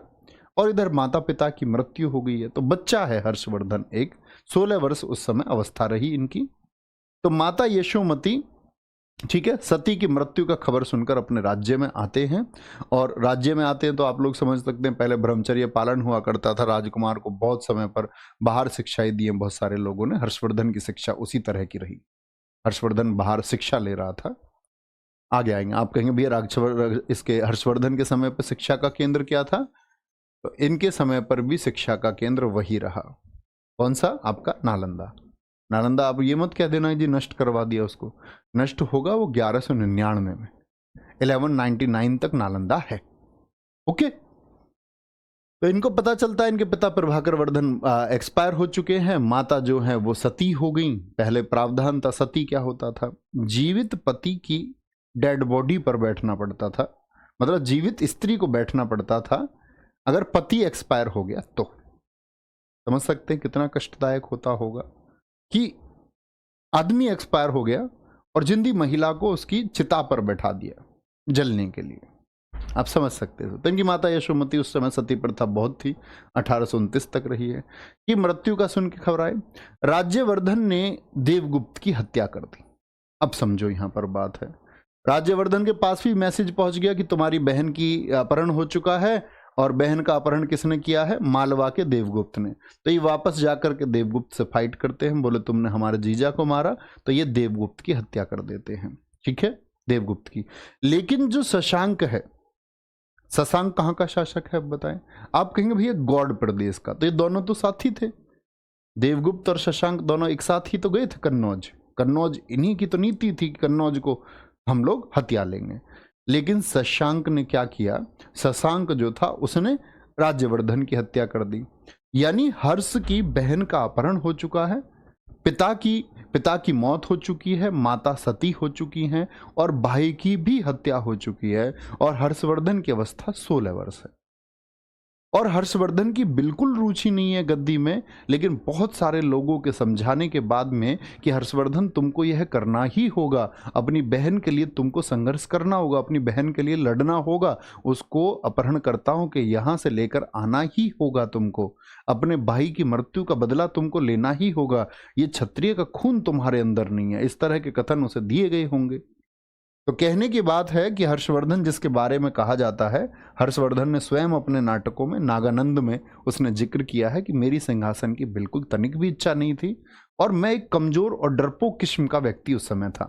और इधर माता पिता की मृत्यु हो गई है, तो बच्चा है हर्षवर्धन, एक 16 वर्ष उस समय अवस्था रही इनकी। तो माता यशोमती, ठीक है, सती की मृत्यु का खबर सुनकर अपने राज्य में आते हैं। और राज्य में आते हैं तो आप लोग समझ सकते हैं पहले ब्रह्मचर्य पालन हुआ करता था, राजकुमार को बहुत समय पर बाहर शिक्षाएं दी हैं बहुत सारे लोगों ने। हर्षवर्धन की शिक्षा उसी तरह की रही, हर्षवर्धन बाहर शिक्षा ले रहा था। आगे आएंगे, आप कहेंगे भैया इसके हर्षवर्धन के समय पर शिक्षा का केंद्र क्या था? तो इनके समय पर भी शिक्षा का केंद्र वही रहा। कौन सा? आपका नालंदा। नालंदा, आप ये मत कह देना जी नष्ट करवा दिया उसको, नष्ट होगा वो 1199 में, 1199 तक नालंदा है। ओके, तो इनको पता चलता है इनके पिता प्रभाकर वर्धन एक्सपायर हो चुके हैं, माता जो है वो सती हो गई। पहले प्रावधान था, सती क्या होता था? जीवित पति की डेड बॉडी पर बैठना पड़ता था, मतलब जीवित स्त्री को बैठना पड़ता था अगर पति एक्सपायर हो गया तो। समझ सकते हैं कितना कष्टदायक होता होगा कि आदमी एक्सपायर हो गया और जिंदी महिला को उसकी चिता पर बैठा दिया जलने के लिए। आप समझ सकते हो। तो इनकी माता यशोमती, उस समय सती प्रथा बहुत थी, 1829 तक रही है, कि मृत्यु का सुन के घबराए। राज्यवर्धन ने देवगुप्त की हत्या कर दी। अब समझो यहां पर बात है, राज्यवर्धन के पास भी मैसेज पहुंच गया कि तुम्हारी बहन की अपहरण हो चुका है, और बहन का अपहरण किसने किया है? मालवा के देवगुप्त ने। तो ये वापस जाकर के देवगुप्त से फाइट करते हैं, बोले तुमने हमारे जीजा को मारा, तो ये देवगुप्त की हत्या कर देते हैं। ठीक है, देवगुप्त की। लेकिन जो शशांक है, शशांक कहाँ का शासक है अब बताएं? आप कहेंगे भैया गौड़ प्रदेश का, तो ये दोनों तो साथी थे, देवगुप्त और शशांक दोनों एक साथ ही तो गए थे कन्नौज। कन्नौज इन्हीं की तो नीति थी कि कन्नौज को हम लोग हत्या लेंगे। लेकिन शशांक ने क्या किया? शशांक जो था उसने राज्यवर्धन की हत्या कर दी। यानी हर्ष की बहन का अपहरण हो चुका है, पिता की मौत हो चुकी है, माता सती हो चुकी हैं, और भाई की भी हत्या हो चुकी है, और हर्षवर्धन की अवस्था 16 वर्ष है। और हर्षवर्धन की बिल्कुल रुचि नहीं है गद्दी में, लेकिन बहुत सारे लोगों के समझाने के बाद में कि हर्षवर्धन तुमको यह करना ही होगा, अपनी बहन के लिए तुमको संघर्ष करना होगा, अपनी बहन के लिए लड़ना होगा, उसको अपहरणकर्ताओं के यहाँ से लेकर आना ही होगा, तुमको अपने भाई की मृत्यु का बदला तुमको लेना ही होगा, ये क्षत्रिय का खून तुम्हारे अंदर नहीं है। इस तरह के कथन उसे दिए गए होंगे। तो कहने की बात है कि हर्षवर्धन जिसके बारे में कहा जाता है, हर्षवर्धन ने स्वयं अपने नाटकों में, नागानंद में उसने जिक्र किया है कि मेरी सिंहासन की बिल्कुल तनिक भी इच्छा नहीं थी, और मैं एक कमजोर और डरपोक किस्म का व्यक्ति उस समय था।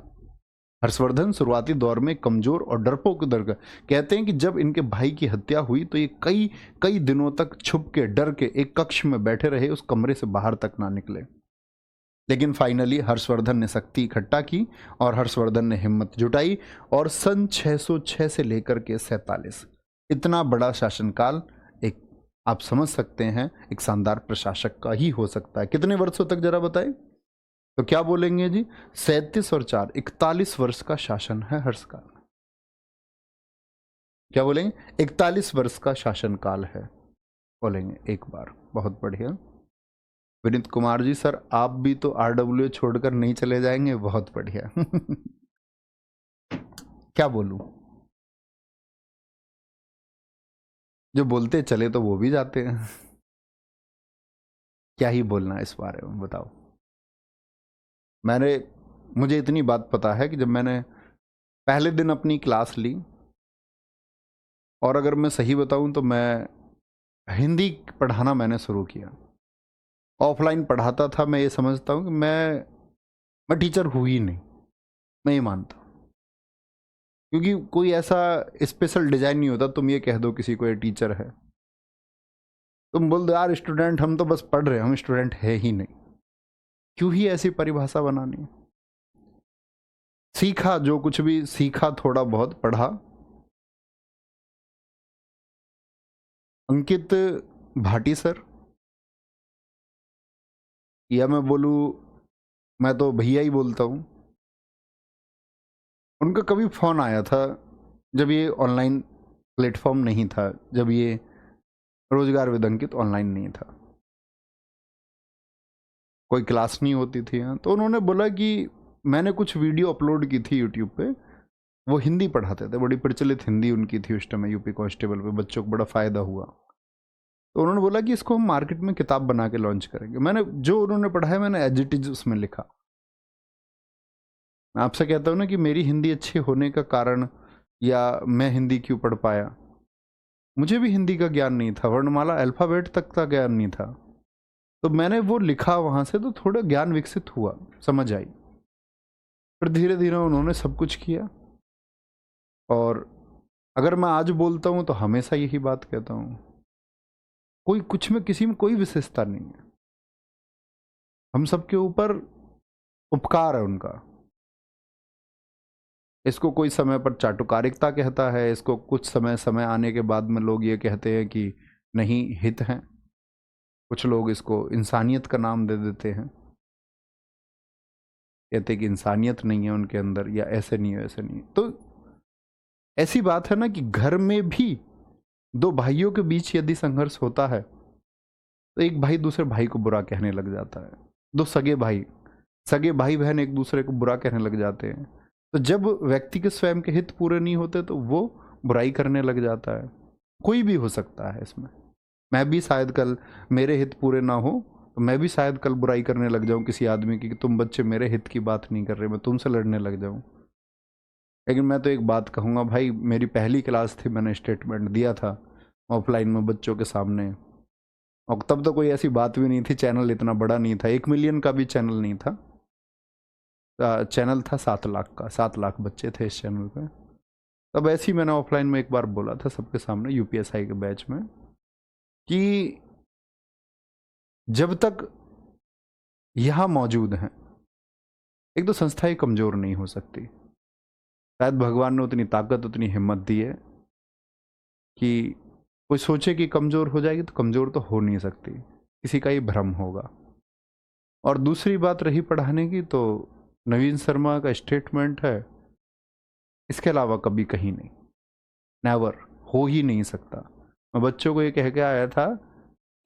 हर्षवर्धन शुरुआती दौर में कमजोर और डरपोक दर कहते हैं कि जब इनके भाई की हत्या हुई तो ये कई दिनों तक छुप के, डर के एक कक्ष में बैठे रहे, उस कमरे से बाहर तक ना निकले। लेकिन फाइनली हर्षवर्धन ने शक्ति इकट्ठा की और हर्षवर्धन ने हिम्मत जुटाई, और सन 606 से लेकर के 47, इतना बड़ा शासनकाल एक, आप समझ सकते हैं, एक शानदार प्रशासक का ही हो सकता है। कितने वर्षों तक जरा बताएं? तो क्या बोलेंगे जी? 37 और 4, 41 वर्ष का शासन है हर्ष का। क्या बोलेंगे? 41 वर्ष का शासनकाल है, बोलेंगे एक बार। बहुत बढ़िया विनीत कुमार जी, सर आप भी तो RWA छोड़कर नहीं चले जाएंगे? बहुत बढ़िया क्या बोलूं, जो बोलते चले तो वो भी जाते हैं क्या ही बोलना इस बारे में, बताओ। मुझे इतनी बात पता है कि जब मैंने पहले दिन अपनी क्लास ली, और अगर मैं सही बताऊं तो मैं हिंदी पढ़ाना मैंने शुरू किया, ऑफलाइन पढ़ाता था। मैं ये समझता हूं कि मैं टीचर हूँ ही नहीं, मैं ये मानता हूं, क्योंकि कोई ऐसा स्पेशल डिजाइन नहीं होता तुम ये कह दो किसी को ये टीचर है, तुम बोल दो यार स्टूडेंट, हम तो बस पढ़ रहे हैं, हम स्टूडेंट है ही नहीं। क्यों ही ऐसी परिभाषा बनानी? सीखा, जो कुछ भी सीखा, थोड़ा बहुत पढ़ा। अंकित भाटी सर, या मैं बोलूं, मैं तो भैया ही बोलता हूं, उनका कभी फोन आया था जब ये ऑनलाइन प्लेटफॉर्म नहीं था, जब ये रोजगार विद अंकित ऑनलाइन नहीं था, कोई क्लास नहीं होती थी यहाँ, तो उन्होंने बोला कि मैंने कुछ वीडियो अपलोड की थी यूट्यूब पे, वो हिंदी पढ़ाते थे, बड़ी प्रचलित हिंदी उनकी थी उस टाइम, यूपी कांस्टेबल पे बच्चों को बड़ा फायदा हुआ। तो उन्होंने बोला कि इसको हम मार्केट में किताब बना के लॉन्च करेंगे। मैंने जो उन्होंने पढ़ाया मैंने एज इट इज उसमें लिखा। मैं आपसे कहता हूँ ना कि मेरी हिंदी अच्छी होने का कारण, या मैं हिंदी क्यों पढ़ पाया, मुझे भी हिंदी का ज्ञान नहीं था, वर्णमाला अल्फाबेट तक का ज्ञान नहीं था, तो मैंने वो लिखा वहाँ से, तो थोड़ा ज्ञान विकसित हुआ, समझ आई। फिर धीरे धीरे उन्होंने सब कुछ किया, और अगर मैं आज बोलता हूँ तो हमेशा यही बात कहता हूँ, कोई कुछ में, किसी में कोई विशेषता नहीं है, हम सबके ऊपर उपकार है उनका। इसको कोई समय पर चाटुकारिकता कहता है, इसको कुछ समय आने के बाद में लोग ये कहते हैं कि नहीं हित हैं, कुछ लोग इसको इंसानियत का नाम दे देते हैं, कहते कि इंसानियत नहीं है उनके अंदर, या ऐसे नहीं है, ऐसे नहीं है। तो ऐसी बात है ना कि घर में भी दो भाइयों के बीच यदि संघर्ष होता है तो एक भाई दूसरे भाई को बुरा कहने लग जाता है, दो सगे भाई बहन एक दूसरे को बुरा कहने लग जाते हैं। तो जब व्यक्ति के स्वयं के हित पूरे नहीं होते तो वो बुराई करने लग जाता है। कोई भी हो सकता है इसमें। मैं भी शायद कल मेरे हित पूरे ना हो तो मैं भी शायद कल बुराई करने लग जाऊं किसी आदमी की कि तुम बच्चे मेरे हित की बात नहीं कर रहे, मैं तुमसे लड़ने लग जाऊं। लेकिन मैं तो एक बात कहूँगा भाई, मेरी पहली क्लास थी, मैंने स्टेटमेंट दिया था ऑफलाइन में बच्चों के सामने, और तब तो कोई ऐसी बात भी नहीं थी, चैनल इतना बड़ा नहीं था, 1 मिलियन का भी चैनल नहीं था। चैनल था 7 लाख का, 7 लाख बच्चे थे इस चैनल पे। तब ऐसे ही मैंने ऑफलाइन में एक बार बोला था सबके सामने यूपीएसआई के बैच में कि जब तक यहाँ मौजूद हैं, एक तो संस्थाएं कमज़ोर नहीं हो सकती। शायद भगवान ने उतनी ताकत, उतनी हिम्मत दी है कि कोई सोचे कि कमज़ोर हो जाएगी, तो कमज़ोर तो हो नहीं सकती, किसी का ही भ्रम होगा। और दूसरी बात रही पढ़ाने की, तो नवीन शर्मा का स्टेटमेंट है, इसके अलावा कभी कहीं नहीं, नेवर, हो ही नहीं सकता। मैं बच्चों को ये कह के आया था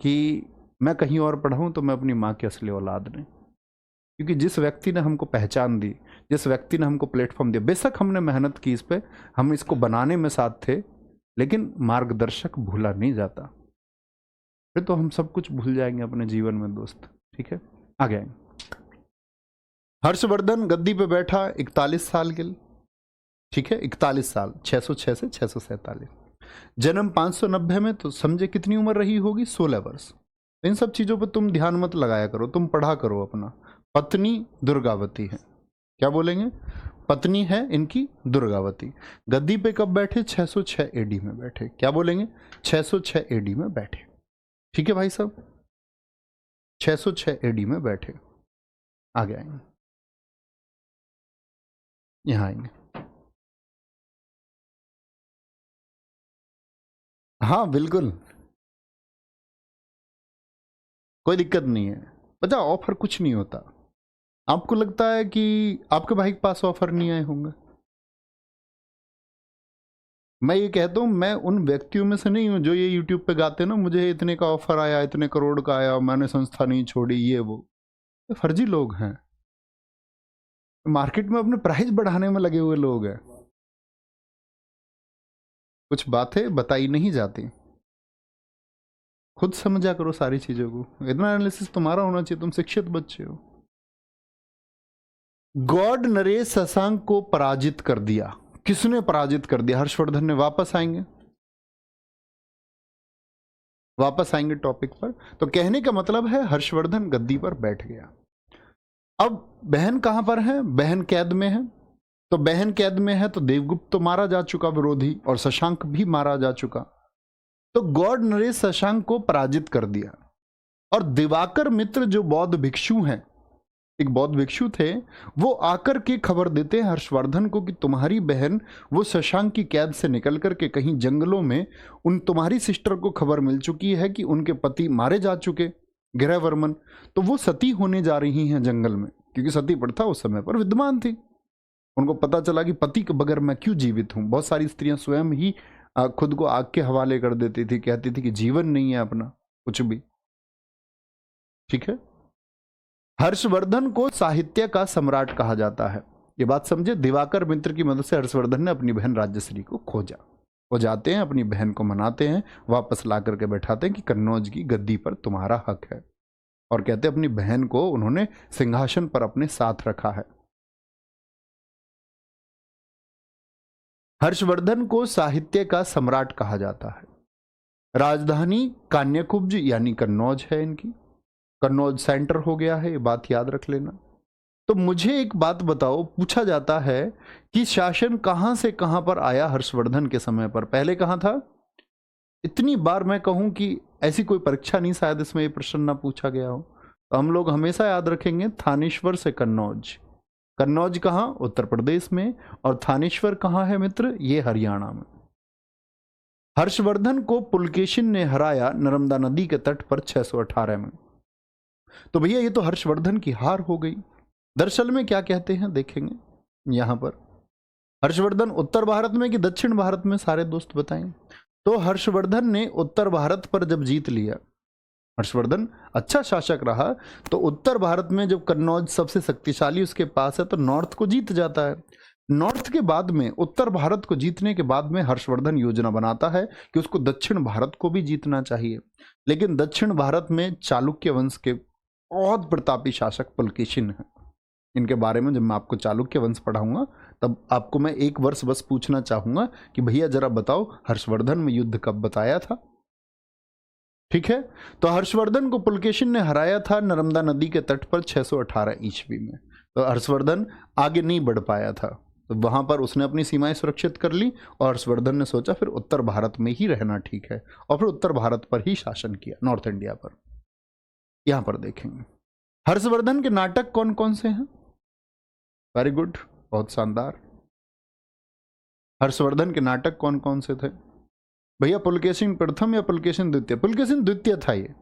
कि मैं कहीं और पढ़ाऊँ तो मैं अपनी माँ की असली औलाद नहीं, क्योंकि जिस व्यक्ति ने हमको पहचान दी, जिस व्यक्ति ने हमको प्लेटफॉर्म दिया, बेशक हमने मेहनत की इस पे, हम इसको बनाने में साथ थे, लेकिन मार्गदर्शक भूला नहीं जाता। फिर तो हम सब कुछ भूल जाएंगे अपने जीवन में दोस्त। ठीक है, आगे आएंगे। हर्षवर्धन गद्दी पे बैठा 41 साल के लिए। ठीक है, 41 साल, 606 से 647। जन्म 590 में, तो समझे कितनी उम्र रही होगी, 16 वर्ष। इन सब चीज़ों पर तुम ध्यान मत लगाया करो, तुम पढ़ा करो अपना। पत्नी दुर्गावती है, क्या बोलेंगे, पत्नी है इनकी दुर्गावती। गद्दी पे कब बैठे, 606 एडी में बैठे। क्या बोलेंगे, 606 एडी में बैठे। ठीक है भाई साहब, 606 एडी में बैठे। आगे आएंगे, यहां आएंगे। हाँ बिल्कुल, कोई दिक्कत नहीं है। पता, ऑफर कुछ नहीं होता। आपको लगता है कि आपके भाई के पास ऑफर नहीं आए होंगे? मैं ये कहता हूँ, मैं उन व्यक्तियों में से नहीं हूँ जो ये यूट्यूब पे गाते ना, मुझे इतने का ऑफर आया, इतने करोड़ का आया, मैंने संस्था नहीं छोड़ी, ये वो। ये फर्जी लोग हैं, मार्केट में अपने प्राइस बढ़ाने में लगे हुए लोग हैं। कुछ बातें बताई नहीं जाती, खुद समझा करो सारी चीजों को। इतना एनालिसिस तुम्हारा होना चाहिए, तुम शिक्षित बच्चे हो। गॉड नरेश शशांक को पराजित कर दिया। किसने पराजित कर दिया? हर्षवर्धन ने। वापस आएंगे, वापस आएंगे टॉपिक पर। तो कहने का मतलब है हर्षवर्धन गद्दी पर बैठ गया। अब बहन कहां पर है? बहन कैद में है। तो बहन कैद में है तो देवगुप्त तो मारा जा चुका विरोधी, और शशांक भी मारा जा चुका। तो गॉड नरेश शशांक को पराजित कर दिया। और दिवाकर मित्र जो बौद्ध भिक्षु हैं, एक बौद्ध भिक्षु थे, वो आकर के खबर देते हैं हर्षवर्धन को कि तुम्हारी बहन वो शशांक की कैद से निकल करके कहीं जंगलों में, उन तुम्हारी सिस्टर को खबर मिल चुकी है कि उनके पति मारे जा चुके, गृहवर्मन, तो वो सती होने जा रही हैं जंगल में, क्योंकि सती प्रथा उस समय पर विद्यमान थी। उनको पता चला कि पति के बगैर मैं क्यों जीवित हूं। बहुत सारी स्त्रियां स्वयं ही खुद को आग के हवाले कर देती थी, कहती थी कि जीवन नहीं है अपना कुछ भी। ठीक है, हर्षवर्धन को साहित्य का सम्राट कहा जाता है, ये बात समझे। दिवाकर मित्र की मदद से हर्षवर्धन ने अपनी बहन राज्यश्री को खोजा। वो जाते हैं, अपनी बहन को मनाते हैं, वापस ला करके बैठाते हैं कि कन्नौज की गद्दी पर तुम्हारा हक है, और कहते हैं अपनी बहन को उन्होंने सिंहासन पर अपने साथ रखा है। हर्षवर्धन को साहित्य का सम्राट कहा जाता है। राजधानी कान्याकुब्ज यानी कन्नौज है इनकी, कन्नौज सेंटर हो गया है, ये बात याद रख लेना। तो मुझे एक बात बताओ, पूछा जाता है कि शासन कहां से कहां पर आया हर्षवर्धन के समय पर, पहले कहां था? इतनी बार मैं कहूं कि ऐसी कोई परीक्षा नहीं शायद इसमें ये प्रश्न ना पूछा गया हो, तो हम लोग हमेशा याद रखेंगे थानेश्वर से कन्नौज। कन्नौज कहां? उत्तर प्रदेश में। और थानेश्वर कहां है मित्र? ये हरियाणा में। हर्षवर्धन को पुलकेशिन ने हराया नर्मदा नदी के तट पर 618 में। तो भैया ये तो हर्षवर्धन की हार हो गई। दरअसल में क्या कहते हैं देखेंगे यहां पर। हर्षवर्धन उत्तर भारत में कि दक्षिण भारत में, सारे दोस्त बताएं। तो हर्षवर्धन ने उत्तर भारत पर जब जीत लिया, हर्षवर्धन अच्छा शासक रहा, तो उत्तर भारत में जब कन्नौज सबसे शक्तिशाली उसके पास है, तो नॉर्थ को जीत जाता है। नॉर्थ के बाद में उत्तर भारत को जीतने के बाद में हर्षवर्धन योजना बनाता है कि उसको दक्षिण भारत को भी जीतना चाहिए। लेकिन दक्षिण भारत में चालुक्य वंश के बहुत प्रतापी शासक पुलकेशिन हैं। इनके बारे में जब मैं आपको चालुक्य वंश पढ़ाऊंगा तब आपको मैं एक वर्ष बस पूछना चाहूंगा कि भैया जरा बताओ हर्षवर्धन में युद्ध कब बताया था। ठीक है, तो हर्षवर्धन को पुलकेशिन ने हराया था नर्मदा नदी के तट पर 618 ईस्वी में। तो हर्षवर्धन आगे नहीं बढ़ पाया था, तो वहां पर उसने अपनी सीमाएं सुरक्षित कर ली और हर्षवर्धन ने सोचा फिर उत्तर भारत में ही रहना ठीक है, और फिर उत्तर भारत पर ही शासन किया, नॉर्थ इंडिया पर। यहां पर देखेंगे हर्षवर्धन के नाटक कौन कौन से हैं। वेरी गुड, बहुत शानदार। हर्षवर्धन के नाटक कौन कौन से थे भैया? पुलकेशिन प्रथम या पुलकेशिन द्वितीय? पुलकेशिन द्वितीय था ये।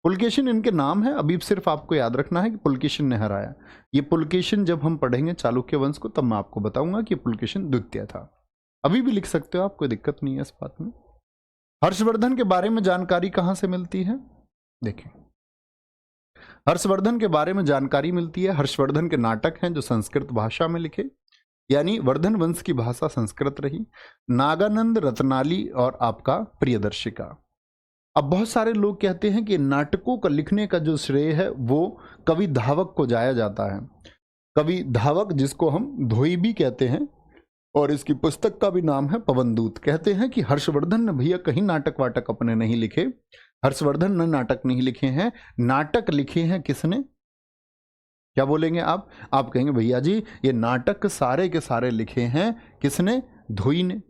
पुलकेशिन इनके नाम है, अभी सिर्फ आपको याद रखना है कि पुलकेशिन ने हराया। ये पुलकेशिन जब हम पढ़ेंगे चालुक्य वंश को तब मैं आपको बताऊंगा कि पुलकेशिन द्वितीय था। अभी भी लिख सकते हो आप, कोई दिक्कत नहीं है इस बात में। हर्षवर्धन के बारे में जानकारी कहां से मिलती है? देखें, हर्षवर्धन के बारे में जानकारी मिलती है, हर्षवर्धन के नाटक हैं जो संस्कृत भाषा में लिखे, यानी वर्धन वंश की भाषा संस्कृत रही। नागानंद, रत्नाली और आपका प्रियदर्शिका। अब बहुत सारे लोग कहते हैं कि नाटकों का लिखने का जो श्रेय है वो कवि धावक को जाया जाता है। कवि धावक, जिसको हम धोई भी कहते हैं, और इसकी पुस्तक का भी नाम है पवनदूत। कहते हैं कि हर्षवर्धन ने भैया कहीं नाटक वाटक अपने नहीं लिखे, हर्षवर्धन ने नाटक नहीं लिखे हैं। नाटक लिखे हैं किसने? क्या बोलेंगे आप? आप कहेंगे भैया जी ये नाटक सारे के सारे लिखे हैं किसने? धोई ने।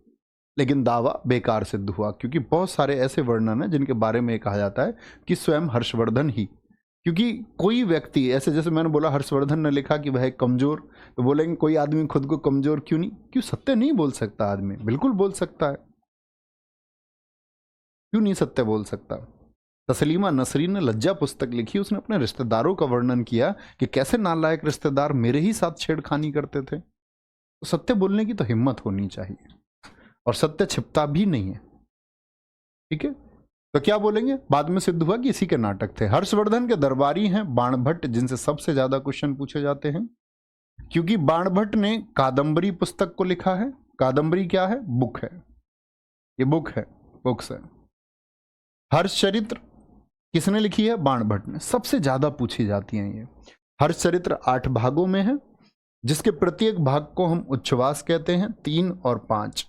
लेकिन दावा बेकार सिद्ध हुआ, क्योंकि बहुत सारे ऐसे वर्णन हैं जिनके बारे में कहा जाता है कि स्वयं हर्षवर्धन ही, क्योंकि कोई व्यक्ति ऐसे, जैसे मैंने बोला हर्षवर्धन ने लिखा कि वह कमजोर, तो बोलेंगे कोई आदमी खुद को कमजोर क्यों नहीं, क्यों सत्य नहीं बोल सकता आदमी? बिल्कुल बोल सकता है, क्यों नहीं सत्य बोल सकता? तस्लीमा नसरीन ने लज्जा पुस्तक लिखी, उसने अपने रिश्तेदारों का वर्णन किया कि कैसे नालायक रिश्तेदार मेरे ही साथ छेड़खानी करते थे। तो सत्य बोलने की तो हिम्मत होनी चाहिए, और सत्य छिपता भी नहीं है। ठीक है, तो क्या बोलेंगे? बाद में सिद्ध हुआ कि इसी के नाटक थे। हर्षवर्धन के दरबारी हैं बाणभट्ट, जिनसे सबसे ज्यादा क्वेश्चन पूछे जाते हैं, क्योंकि बाणभट्ट ने कादंबरी पुस्तक को लिखा है। कादंबरी क्या है? बुक है, ये बुक है, बुक्स है। हर्षचरित्र किसने लिखी है? बाणभट्ट ने। सबसे ज्यादा पूछी जाती हैं ये। हर्षचरित्र 8 भागों में है, जिसके प्रत्येक भाग को हम उच्छ्वास कहते हैं, 3 और 5।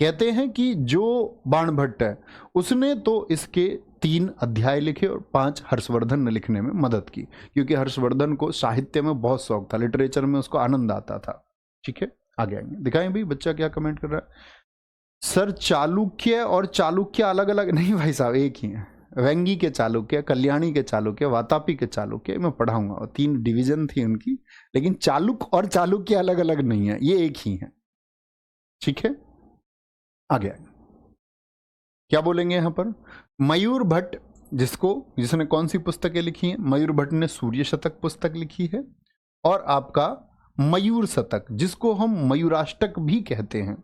कहते हैं कि जो बाणभट्ट है उसने तो इसके 3 अध्याय लिखे और 5 हर्षवर्धन ने लिखने में मदद की, क्योंकि हर्षवर्धन को साहित्य में बहुत शौक था, लिटरेचर में उसको आनंद आता था। ठीक है, आगे आएंगे, दिखाएं भाई बच्चा क्या कमेंट कर रहा है। सर चालुक्य और चालुक्य अलग अलग नहीं भाई साहब, एक ही है। वेंगी के चालुक्य, कल्याणी के चालुक्य, वातापी के चालुक्य मैं पढ़ाऊंगा, 3 डिवीजन थी उनकी, लेकिन चालुक और चालुक्य अलग अलग नहीं है, ये एक ही है। ठीक है, आगे क्या बोलेंगे यहां पर? मयूर भट्ट, जिसने कौन सी पुस्तकें लिखी हैं? मयूर भट्ट ने सूर्य शतक पुस्तक लिखी है, और आपका मयूर शतक, जिसको हम मयूराष्टक भी कहते हैं।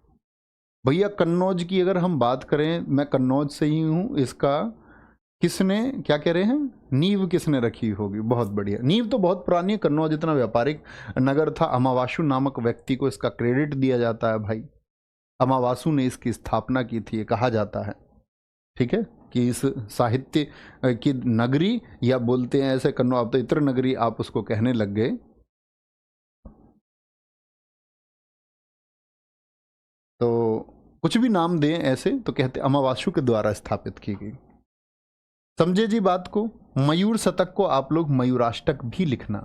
भैया कन्नौज की अगर हम बात करें, मैं कन्नौज से ही हूं, इसका किसने, क्या कह रहे हैं, नींव किसने रखी होगी? बहुत बढ़िया, नींव तो बहुत पुरानी है। कन्नौज इतना व्यापारिक नगर था, अमावासु नामक व्यक्ति को इसका क्रेडिट दिया जाता है भाई। अमावासु ने इसकी स्थापना की थी, ये कहा जाता है। ठीक है, कि इस साहित्य की नगरी, या बोलते हैं ऐसे कन्नौज, अब तो इत्र नगरी आप उसको कहने लग गए। तो कुछ भी नाम दें ऐसे तो कहते अमावासु के द्वारा स्थापित की गई। समझे जी बात को? मयूर शतक को आप लोग मयूराष्टक भी लिखना।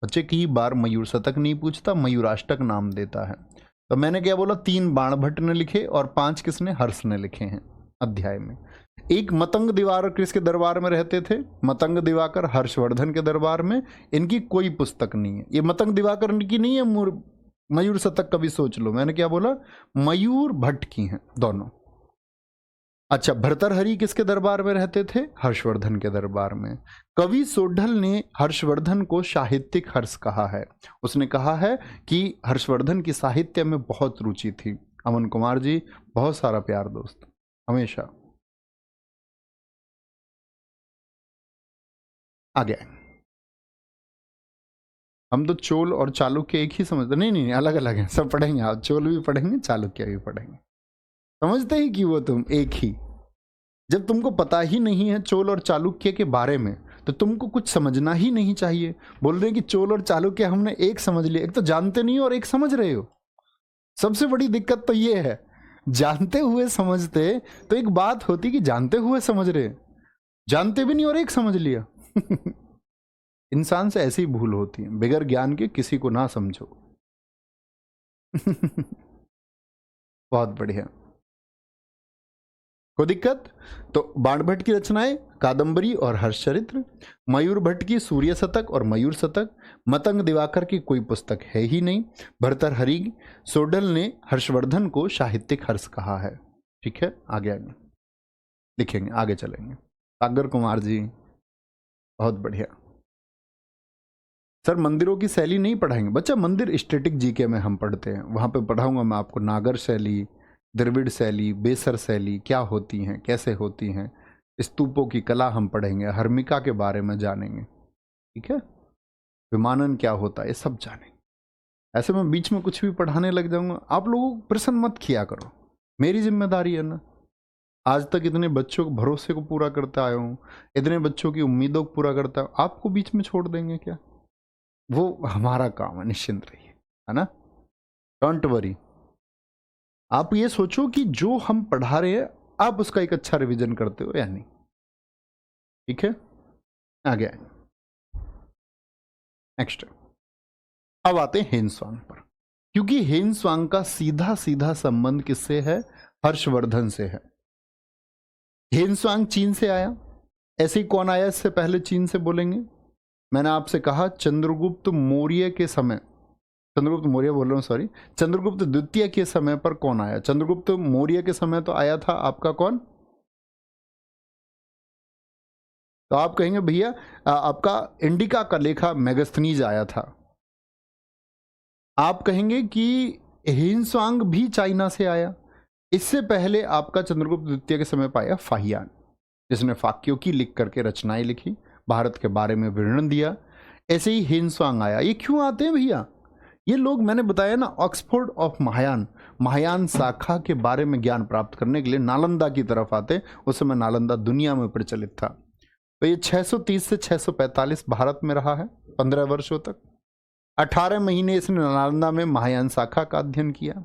बच्चे कई बार मयूर शतक नहीं पूछता, मयूराष्टक नाम देता है। तो मैंने क्या बोला? 3 बाणभट्ट ने लिखे और 5 किसने? हर्ष ने लिखे हैं अध्याय में। एक मतंग दिवाकर किसके दरबार में रहते थे? मतंग दिवाकर हर्षवर्धन के दरबार में। इनकी कोई पुस्तक नहीं है, ये मतंग दिवाकर की नहीं है, मयूर शतक का भी सोच लो। मैंने क्या बोला? मयूर भट्ट की हैं दोनों। अच्छा, भर्तृहरि किसके दरबार में रहते थे? हर्षवर्धन के दरबार में। कवि सोढल ने हर्षवर्धन को साहित्यिक हर्ष कहा है। उसने कहा है कि हर्षवर्धन की साहित्य में बहुत रुचि थी। अमन कुमार जी, बहुत सारा प्यार दोस्त, हमेशा। आगे हम तो चोल और चालुक्य एक ही समझते, नहीं नहीं अलग अलग हैं, सब पढ़ेंगे, आप चोल भी पढ़ेंगे चालुक्य भी पढ़ेंगे। समझते ही कि वो तुम एक ही, जब तुमको पता ही नहीं है चोल और चालुक्य के बारे में तो तुमको कुछ समझना ही नहीं चाहिए। बोल रहे हैं कि चोल और चालुक्य हमने एक समझ लिया, एक तो जानते नहीं हो और एक समझ रहे हो। सबसे बड़ी दिक्कत तो ये है, जानते हुए समझते तो एक बात होती कि जानते हुए समझ रहे, जानते भी नहीं और एक समझ लिया। इंसान से ऐसी भूल होती है, बगैर ज्ञान के किसी को ना समझो। बहुत बढ़िया। कोई दिक्कत? तो बाण भट्ट की रचनाएं कादंबरी और हर्षचरित्र, मयूर भट्ट की सूर्य शतक और मयूर शतक, मतंग दिवाकर की कोई पुस्तक है ही नहीं, भर्तृहरि सोडल ने हर्षवर्धन को साहित्यिक हर्ष कहा है। ठीक है, आगे आगे लिखेंगे, आगे चलेंगे। सागर कुमार जी बहुत बढ़िया। सर मंदिरों की शैली नहीं पढ़ाएंगे बच्चा, मंदिर स्टैटिक जीके में हम पढ़ते हैं, वहां पे पढ़ाऊंगा मैं आपको नागर शैली, द्रविड़ शैली, बेसर शैली क्या होती हैं, कैसे होती हैं, स्तूपों की कला हम पढ़ेंगे, हर्मिका के बारे में जानेंगे। ठीक है, विमानन क्या होता है ये सब जानेंगे। ऐसे में बीच में कुछ भी पढ़ाने लग जाऊंगा, आप लोगों को प्रश्न मत किया करो, मेरी जिम्मेदारी है ना। आज तक इतने बच्चों के भरोसे को पूरा करता आया हूँ, इतने बच्चों की उम्मीदों को पूरा करता हूँ, आपको बीच में छोड़ देंगे क्या? वो हमारा काम है, निश्चिंत रहिए, है ना, डोंट वरी। आप ये सोचो कि जो हम पढ़ा रहे हैं आप उसका एक अच्छा रिवीजन करते हो या नहीं। ठीक है, आगे आए। नेक्स्ट, अब आते हैं हेनस्वांग पर, क्योंकि हेनस्वांग का सीधा सीधा संबंध किससे है? हर्षवर्धन से है। हेनस्वांग चीन से आया, ऐसे ही कौन आया इससे पहले चीन से बोलेंगे? मैंने आपसे कहा चंद्रगुप्त मौर्य के समय, चंद्रगुप्त मौर्य बोल रहा हूँ सॉरी, चंद्रगुप्त द्वितीय के समय पर कौन आया? चंद्रगुप्त मौर्य के समय तो आया था आपका कौन? तो आप कहेंगे भैया आपका इंडिका का लेखा मेगस्थनीज आया था। आप कहेंगे कि हिनस्वांग भी चाइना से आया। इससे पहले आपका चंद्रगुप्त द्वितीय के समय पाया फाहियान, जिसने फाक्यों लिख करके रचनाएं लिखी, भारत के बारे में वर्णन दिया। ऐसे ही हिनस्वांग आया। ये क्यों आते हैं भैया? ये लोग, मैंने बताया ना, ऑक्सफोर्ड ऑफ महायान, महायान शाखा के बारे में ज्ञान प्राप्त करने के लिए नालंदा की तरफ आते। उस समय नालंदा दुनिया में प्रचलित था। तो ये 630 से 645 भारत में रहा है 15 वर्षों तक। 18 महीने इसने नालंदा में महायान शाखा का अध्ययन किया।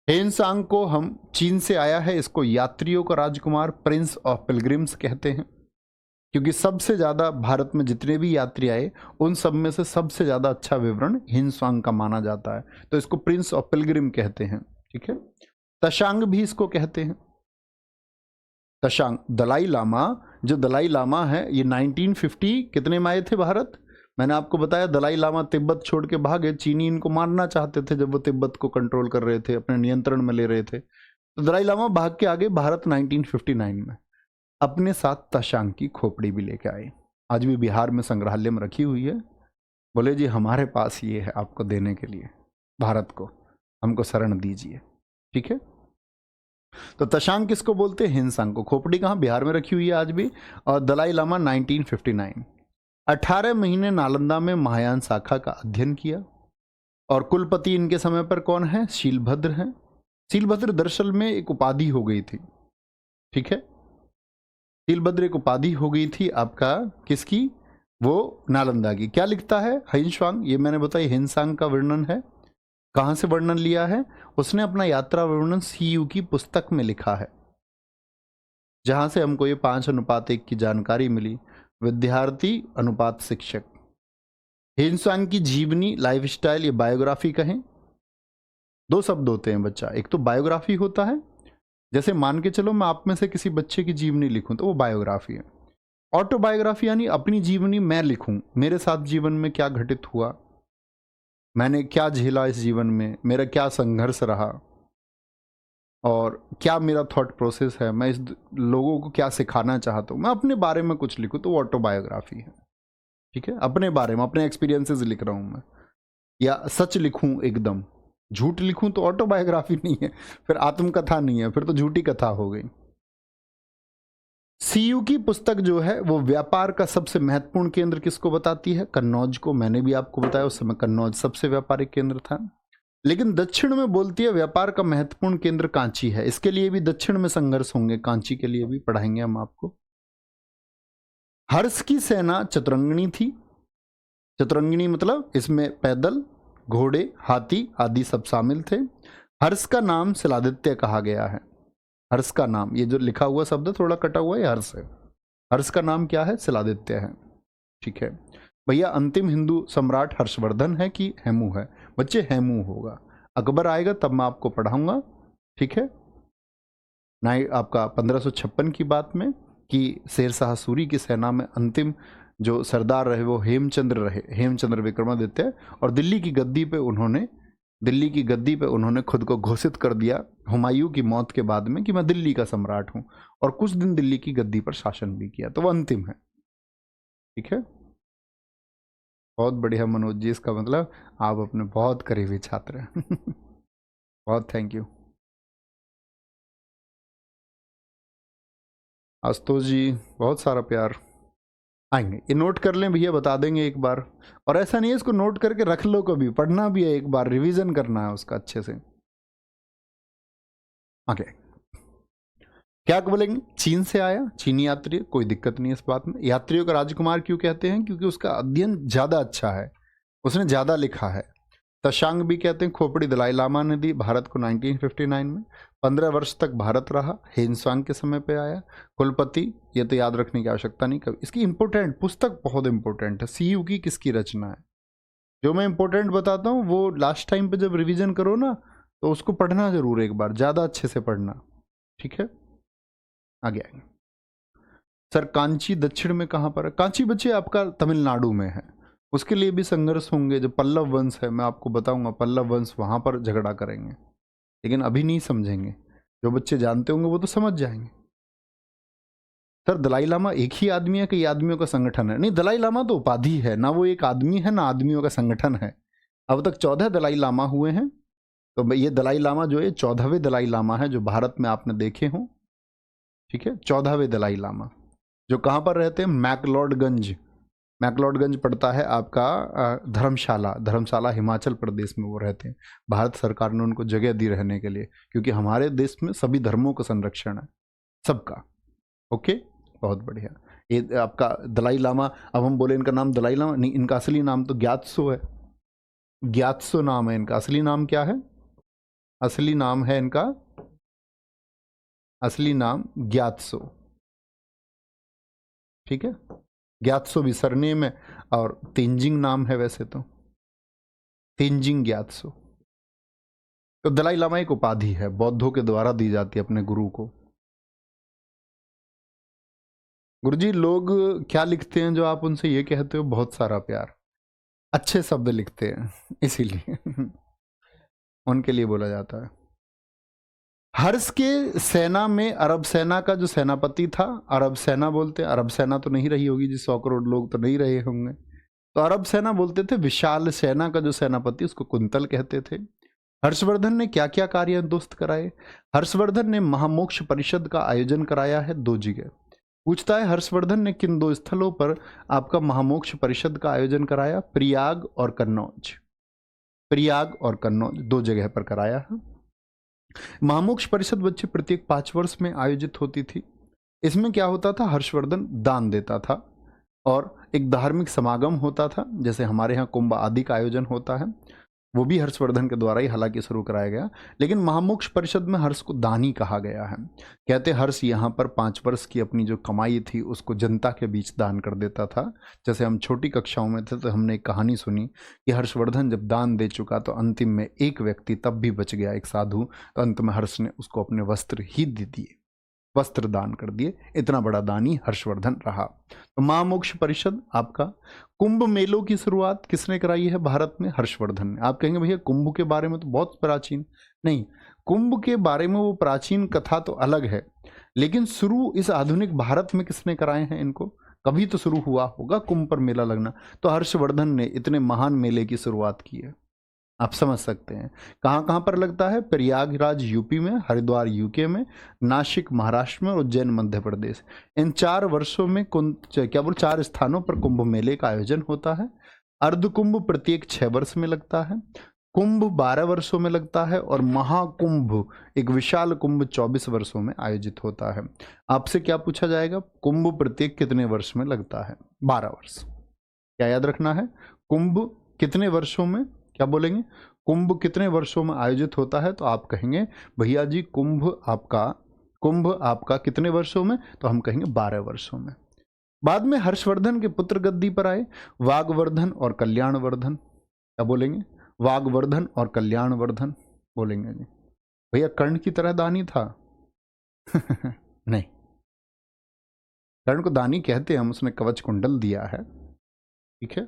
हेनसांग को हम चीन से आया है, इसको यात्रियों का राजकुमार, प्रिंस ऑफ पिलग्रिम्स कहते हैं, क्योंकि सबसे ज्यादा भारत में जितने भी यात्री आए उन सब में से सबसे ज्यादा अच्छा विवरण हिनस्वांग का माना जाता है, तो इसको प्रिंस ऑफ पिलग्रिम कहते हैं। ठीक है, तशांग भी इसको कहते हैं। तशांग, दलाई लामा, जो दलाई लामा है ये 1950 कितने में आए थे भारत? मैंने आपको बताया दलाई लामा तिब्बत छोड़ के भागे, चीनी इनको मारना चाहते थे जब वो तिब्बत को कंट्रोल कर रहे थे, अपने नियंत्रण में ले रहे थे, तो दलाई लामा भाग के आगे भारत 1959 में अपने साथ तशांग की खोपड़ी भी लेके आए। आज भी बिहार में संग्रहालय में रखी हुई है। बोले जी हमारे पास ये है आपको देने के लिए, भारत को, हमको शरण दीजिए। ठीक है, तो तशांग किसको बोलते हैं? हिनसांग को। खोपड़ी कहाँ? बिहार में रखी हुई है आज भी। और दलाई लामा 1959, 18 महीने नालंदा में महायान शाखा का अध्ययन किया। और कुलपति इनके समय पर कौन है? शीलभद्र हैं। शीलभद्र दरअसल में एक उपाधि हो गई थी। ठीक है, शीलभद्र एक उपाधि हो गई थी आपका, किसकी? वो नालंदा की। क्या लिखता है हिनस्वांग? ये मैंने बताया हिनसांग का वर्णन है। कहाँ से वर्णन लिया है? उसने अपना यात्रा वर्णन सीयू की पुस्तक में लिखा है, जहां से हमको ये 5:1 की जानकारी मिली। विद्यार्थी अनुपात शिक्षक। हिनस्वांग की जीवनी, लाइफस्टाइल, ये बायोग्राफी कहें, दो शब्द होते हैं बच्चा। एक तो बायोग्राफी होता है, जैसे मान के चलो मैं आप में से किसी बच्चे की जीवनी लिखूं तो वो बायोग्राफी है। ऑटोबायोग्राफी यानी अपनी जीवनी मैं लिखूं, मेरे साथ जीवन में क्या घटित हुआ, मैंने क्या झेला इस जीवन में, मेरा क्या संघर्ष रहा, और क्या मेरा थॉट प्रोसेस है, मैं इस लोगों को क्या सिखाना चाहता हूँ, मैं अपने बारे में कुछ लिखूं तो वो ऑटोबायोग्राफी है। ठीक है, अपने बारे में, अपने एक्सपीरियंसेस लिख रहा हूँ मैं। या सच लिखूं, एकदम झूठ लिखूं तो ऑटोबायोग्राफी नहीं है, फिर आत्मकथा नहीं है, फिर तो झूठी कथा हो गई। सीयू की पुस्तक जो है वो व्यापार का सबसे महत्वपूर्ण केंद्र किसको बताती है? कन्नौज को। मैंने भी आपको बताया उस समय कन्नौज सबसे व्यापारिक केंद्र था। लेकिन दक्षिण में बोलती है व्यापार का महत्वपूर्ण केंद्र कांची है। इसके लिए भी दक्षिण में संघर्ष होंगे, कांची के लिए भी पढ़ाएंगे हम आपको। हर्ष की सेना चतुरंगिणी थी। चतुरंगिणी मतलब इसमें पैदल, घोड़े, हाथी आदि सब शामिल थे। हर्ष का नाम शिलादित्य कहा गया है। हर्ष का नाम, ये जो लिखा हुआ शब्द थोड़ा कटा हुआ है, हर्ष है। हर्ष का नाम क्या है? शिलादित्य है। ठीक है भैया। अंतिम हिंदू सम्राट हर्षवर्धन है कि हेमू है? बच्चे हेमू होगा। अकबर आएगा तब मैं आपको पढ़ाऊंगा। ठीक है ना, आपका 1556 की बात में कि शेरशाह सूरी की सेना में अंतिम जो सरदार रहे वो हेमचंद्र रहे, हेमचंद्र विक्रमादित्य। और दिल्ली की गद्दी पे उन्होंने खुद को घोषित कर दिया हुमायूं की मौत के बाद में कि मैं दिल्ली का सम्राट हूं, और कुछ दिन दिल्ली की गद्दी पर शासन भी किया। तो वो अंतिम है। ठीक है, बहुत बढ़िया मनोज जी। इसका मतलब आप अपने बहुत करीबी छात्र हैं। बहुत थैंक यू आशुतोष जी, बहुत सारा प्यार। आएंगे, ये नोट कर लें भैया, बता देंगे एक बार। और ऐसा नहीं है इसको नोट करके रख लो, कभी पढ़ना भी है, एक बार रिवीजन करना है उसका अच्छे से। आगे क्या बोलेंगे? चीन से आया, चीनी यात्री, कोई दिक्कत नहीं इस बात में। यात्रियों का राजकुमार क्यों कहते हैं? क्योंकि उसका अध्ययन ज्यादा अच्छा है, उसने ज्यादा लिखा है। तशांग भी कहते हैं। खोपड़ी दलाई लामा ने दी भारत को 1959 में। 15 वर्ष तक भारत रहा, हेनसांग के समय पे आया। कुलपति, ये तो याद रखने की आवश्यकता नहीं कभी। इसकी इंपॉर्टेंट पुस्तक बहुत इंपॉर्टेंट है। सीयू की किसकी रचना है? जो मैं इंपॉर्टेंट बताता हूँ वो लास्ट टाइम पे जब रिवीजन करो ना तो उसको पढ़ना जरूर, एक बार ज़्यादा अच्छे से पढ़ना। ठीक है, आगे आएंगे। सर कांची दक्षिण में कहाँ पर है? कांची बच्चे आपका तमिलनाडु में है। उसके लिए भी संघर्ष होंगे। जो पल्लव वंश है, मैं आपको बताऊंगा, पल्लव वंश वहां पर झगड़ा करेंगे, लेकिन अभी नहीं समझेंगे। जो बच्चे जानते होंगे वो तो समझ जाएंगे। सर दलाई लामा एक ही आदमी है, कई आदमियों का संगठन है? नहीं, दलाई लामा तो उपाधि है ना, वो एक आदमी है ना, आदमियों का संगठन है। अब तक 14 दलाई लामा हुए हैं। तो ये दलाई लामा जो है 14वें दलाई लामा है जो भारत में आपने देखे हों। ठीक है, 14वें दलाई लामा जो कहाँ पर रहते हैं? मैकलॉडगंज। मैकलॉडगंज पड़ता है आपका धर्मशाला, धर्मशाला हिमाचल प्रदेश में वो रहते हैं। भारत सरकार ने उनको जगह दी रहने के लिए, क्योंकि हमारे देश में सभी धर्मों का संरक्षण है, सबका। ओके, बहुत बढ़िया। ये आपका दलाई लामा, अब हम बोले इनका नाम दलाई लामा नहीं, इनका असली नाम तो ग्यात्सो है। ग्यात्सो नाम है इनका। असली नाम क्या है? असली नाम है इनका, असली नाम ग्यात्सो। ठीक है, ग्यात्सो भी सरनेम है, और तेंजिंग नाम है वैसे तो, तेंजिंग ग्यात्सो। तो दलाई लामा एक उपाधि है, बौद्धों के द्वारा दी जाती है अपने गुरु को। गुरुजी लोग क्या लिखते हैं जो आप उनसे ये कहते हो? बहुत सारा प्यार, अच्छे शब्द लिखते हैं इसीलिए उनके लिए बोला जाता है। हर्ष के सेना में अरब सेना का जो सेनापति था, अरब सेना बोलते हैं, अरब सेना तो नहीं रही होगी जी, 100 करोड़ लोग तो नहीं रहे होंगे, तो अरब सेना बोलते थे। विशाल सेना का जो सेनापति उसको कुंतल कहते थे। हर्षवर्धन ने क्या क्या कार्य दोस्त कराए? हर्षवर्धन ने महामोक्ष परिषद का आयोजन कराया है 2 जगह। पूछता है हर्षवर्धन ने किन 2 स्थलों पर आपका महामोक्ष परिषद का आयोजन कराया? प्रयाग और कन्नौज। प्रयाग और कन्नौज 2 जगह पर कराया है। महामोक्ष परिषद बच्चे प्रत्येक 5 वर्ष में आयोजित होती थी। इसमें क्या होता था? हर्षवर्धन दान देता था और एक धार्मिक समागम होता था, जैसे हमारे यहाँ कुंभ आदि का आयोजन होता है, वो भी हर्षवर्धन के द्वारा ही हालांकि शुरू कराया गया। लेकिन महामोक्ष परिषद में हर्ष को दानी कहा गया है। कहते हर्ष यहाँ पर 5 वर्ष की अपनी जो कमाई थी उसको जनता के बीच दान कर देता था। जैसे हम छोटी कक्षाओं में थे तो हमने एक कहानी सुनी कि हर्षवर्धन जब दान दे चुका तो अंतिम में एक व्यक्ति तब भी बच गया, एक साधु, तो अंत में हर्ष ने उसको अपने वस्त्र ही दे दिए, वस्त्र दान कर दिए। इतना बड़ा दानी हर्षवर्धन रहा। तो महामोक्ष परिषद आपका। कुंभ मेलों की शुरुआत किसने कराई है भारत में? हर्षवर्धन ने। आप कहेंगे भैया कुंभ के बारे में तो बहुत प्राचीन, नहीं, कुंभ के बारे में वो प्राचीन कथा तो अलग है, लेकिन शुरू इस आधुनिक भारत में किसने कराए हैं इनको? कभी तो शुरू हुआ होगा कुंभ पर मेला लगना, तो हर्षवर्धन ने इतने महान मेले की शुरुआत की है। आप समझ सकते हैं। कहाँ कहाँ पर लगता है? प्रयागराज यूपी में, हरिद्वार यूके में, नासिक महाराष्ट्र में, उज्जैन मध्य प्रदेश। इन 4 वर्षों में क्या बोल 4 स्थानों पर कुंभ मेले का आयोजन होता है। अर्ध कुंभ प्रत्येक 6 वर्ष में लगता है, कुंभ 12 वर्षों में लगता है और महाकुंभ एक विशाल कुंभ 24 वर्षों में आयोजित होता है। आपसे क्या पूछा जाएगा? कुंभ प्रत्येक कितने वर्ष में लगता है? 12 वर्ष। क्या याद रखना है? कुंभ कितने वर्षों में, क्या बोलेंगे? कुंभ कितने वर्षों में आयोजित होता है? तो आप कहेंगे भैया जी कुंभ आपका कितने वर्षों में? तो हम कहेंगे 12 वर्षों में। बाद में हर्षवर्धन के पुत्र गद्दी पर आए, वागवर्धन और कल्याणवर्धन। क्या बोलेंगे? वागवर्धन और कल्याणवर्धन बोलेंगे जी। भैया कर्ण की तरह दानी था? नहीं, कर्ण को दानी कहते हैं हम, उसने कवच कुंडल दिया है, ठीक है।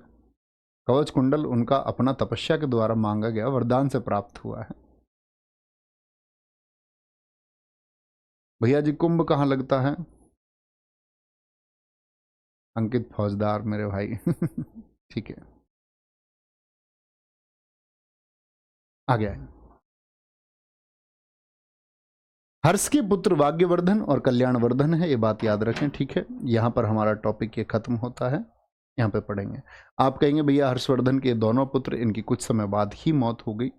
कवच कुंडल उनका अपना तपस्या के द्वारा मांगा गया वरदान से प्राप्त हुआ है। भैया जी कुंभ कहाँ लगता है? अंकित फौजदार मेरे भाई। ठीक है, आ गया है। हर्ष के पुत्र वाग्यवर्धन और कल्याणवर्धन है, ये बात याद रखें, ठीक है। यहाँ पर हमारा टॉपिक ये खत्म होता है, यहाँ पे पढ़ेंगे। आप कहेंगे भैया हर्षवर्धन के दोनों पुत्र, इनकी कुछ समय बाद ही मौत हो गई,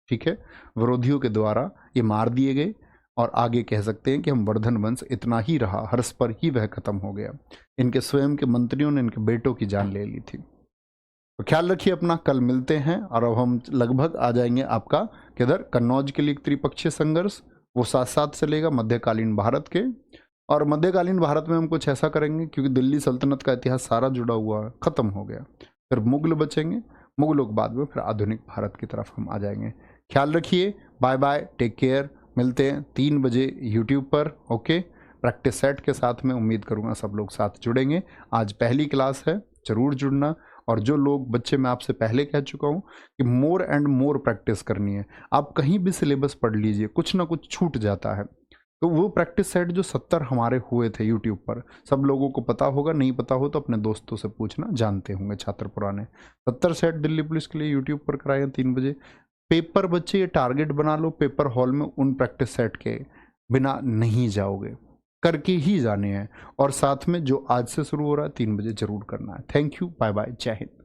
ठीक है, विरोधियों के द्वारा ये मार दिए गए। और आगे कह सकते हैं कि हम वर्धन वंश इतना ही रहा, हर्ष पर ही वह खत्म हो गया। इनके स्वयं के मंत्रियों ने इनके बेटों की जान ले ली थी। तो ख्याल रखिए अपना, कल मिलते हैं। और अब हम लगभग आ जाएंगे आपका किधर, कन्नौज के लिए एक त्रिपक्षीय संघर्ष, वो साथ साथ चलेगा मध्यकालीन भारत के। और मध्यकालीन भारत में हम कुछ ऐसा करेंगे, क्योंकि दिल्ली सल्तनत का इतिहास सारा जुड़ा हुआ है, खत्म हो गया। फिर मुगल बचेंगे, मुगलों के बाद में फिर आधुनिक भारत की तरफ हम आ जाएंगे। ख्याल रखिए, बाय बाय, टेक केयर। मिलते हैं 3 बजे यूट्यूब पर, ओके। प्रैक्टिस सेट के साथ में उम्मीद करूँगा सब लोग साथ जुड़ेंगे। आज पहली क्लास है, ज़रूर जुड़ना। और जो लोग बच्चे, मैं आपसे पहले कह चुका हूँ कि मोर एंड मोर प्रैक्टिस करनी है। आप कहीं भी सिलेबस पढ़ लीजिए, कुछ ना कुछ छूट जाता है। तो वो प्रैक्टिस सेट जो 70 हमारे हुए थे यूट्यूब पर, सब लोगों को पता होगा, नहीं पता हो तो अपने दोस्तों से पूछना, जानते होंगे छात्र पुराने। 70 सेट दिल्ली पुलिस के लिए यूट्यूब पर कराए हैं 3 बजे। पेपर बच्चे ये टारगेट बना लो, पेपर हॉल में उन प्रैक्टिस सेट के बिना नहीं जाओगे, करके ही जाने हैं। और साथ में जो आज से शुरू हो रहा है 3 बजे जरूर करना है। थैंक यू, बाय बाय, जय हिंद।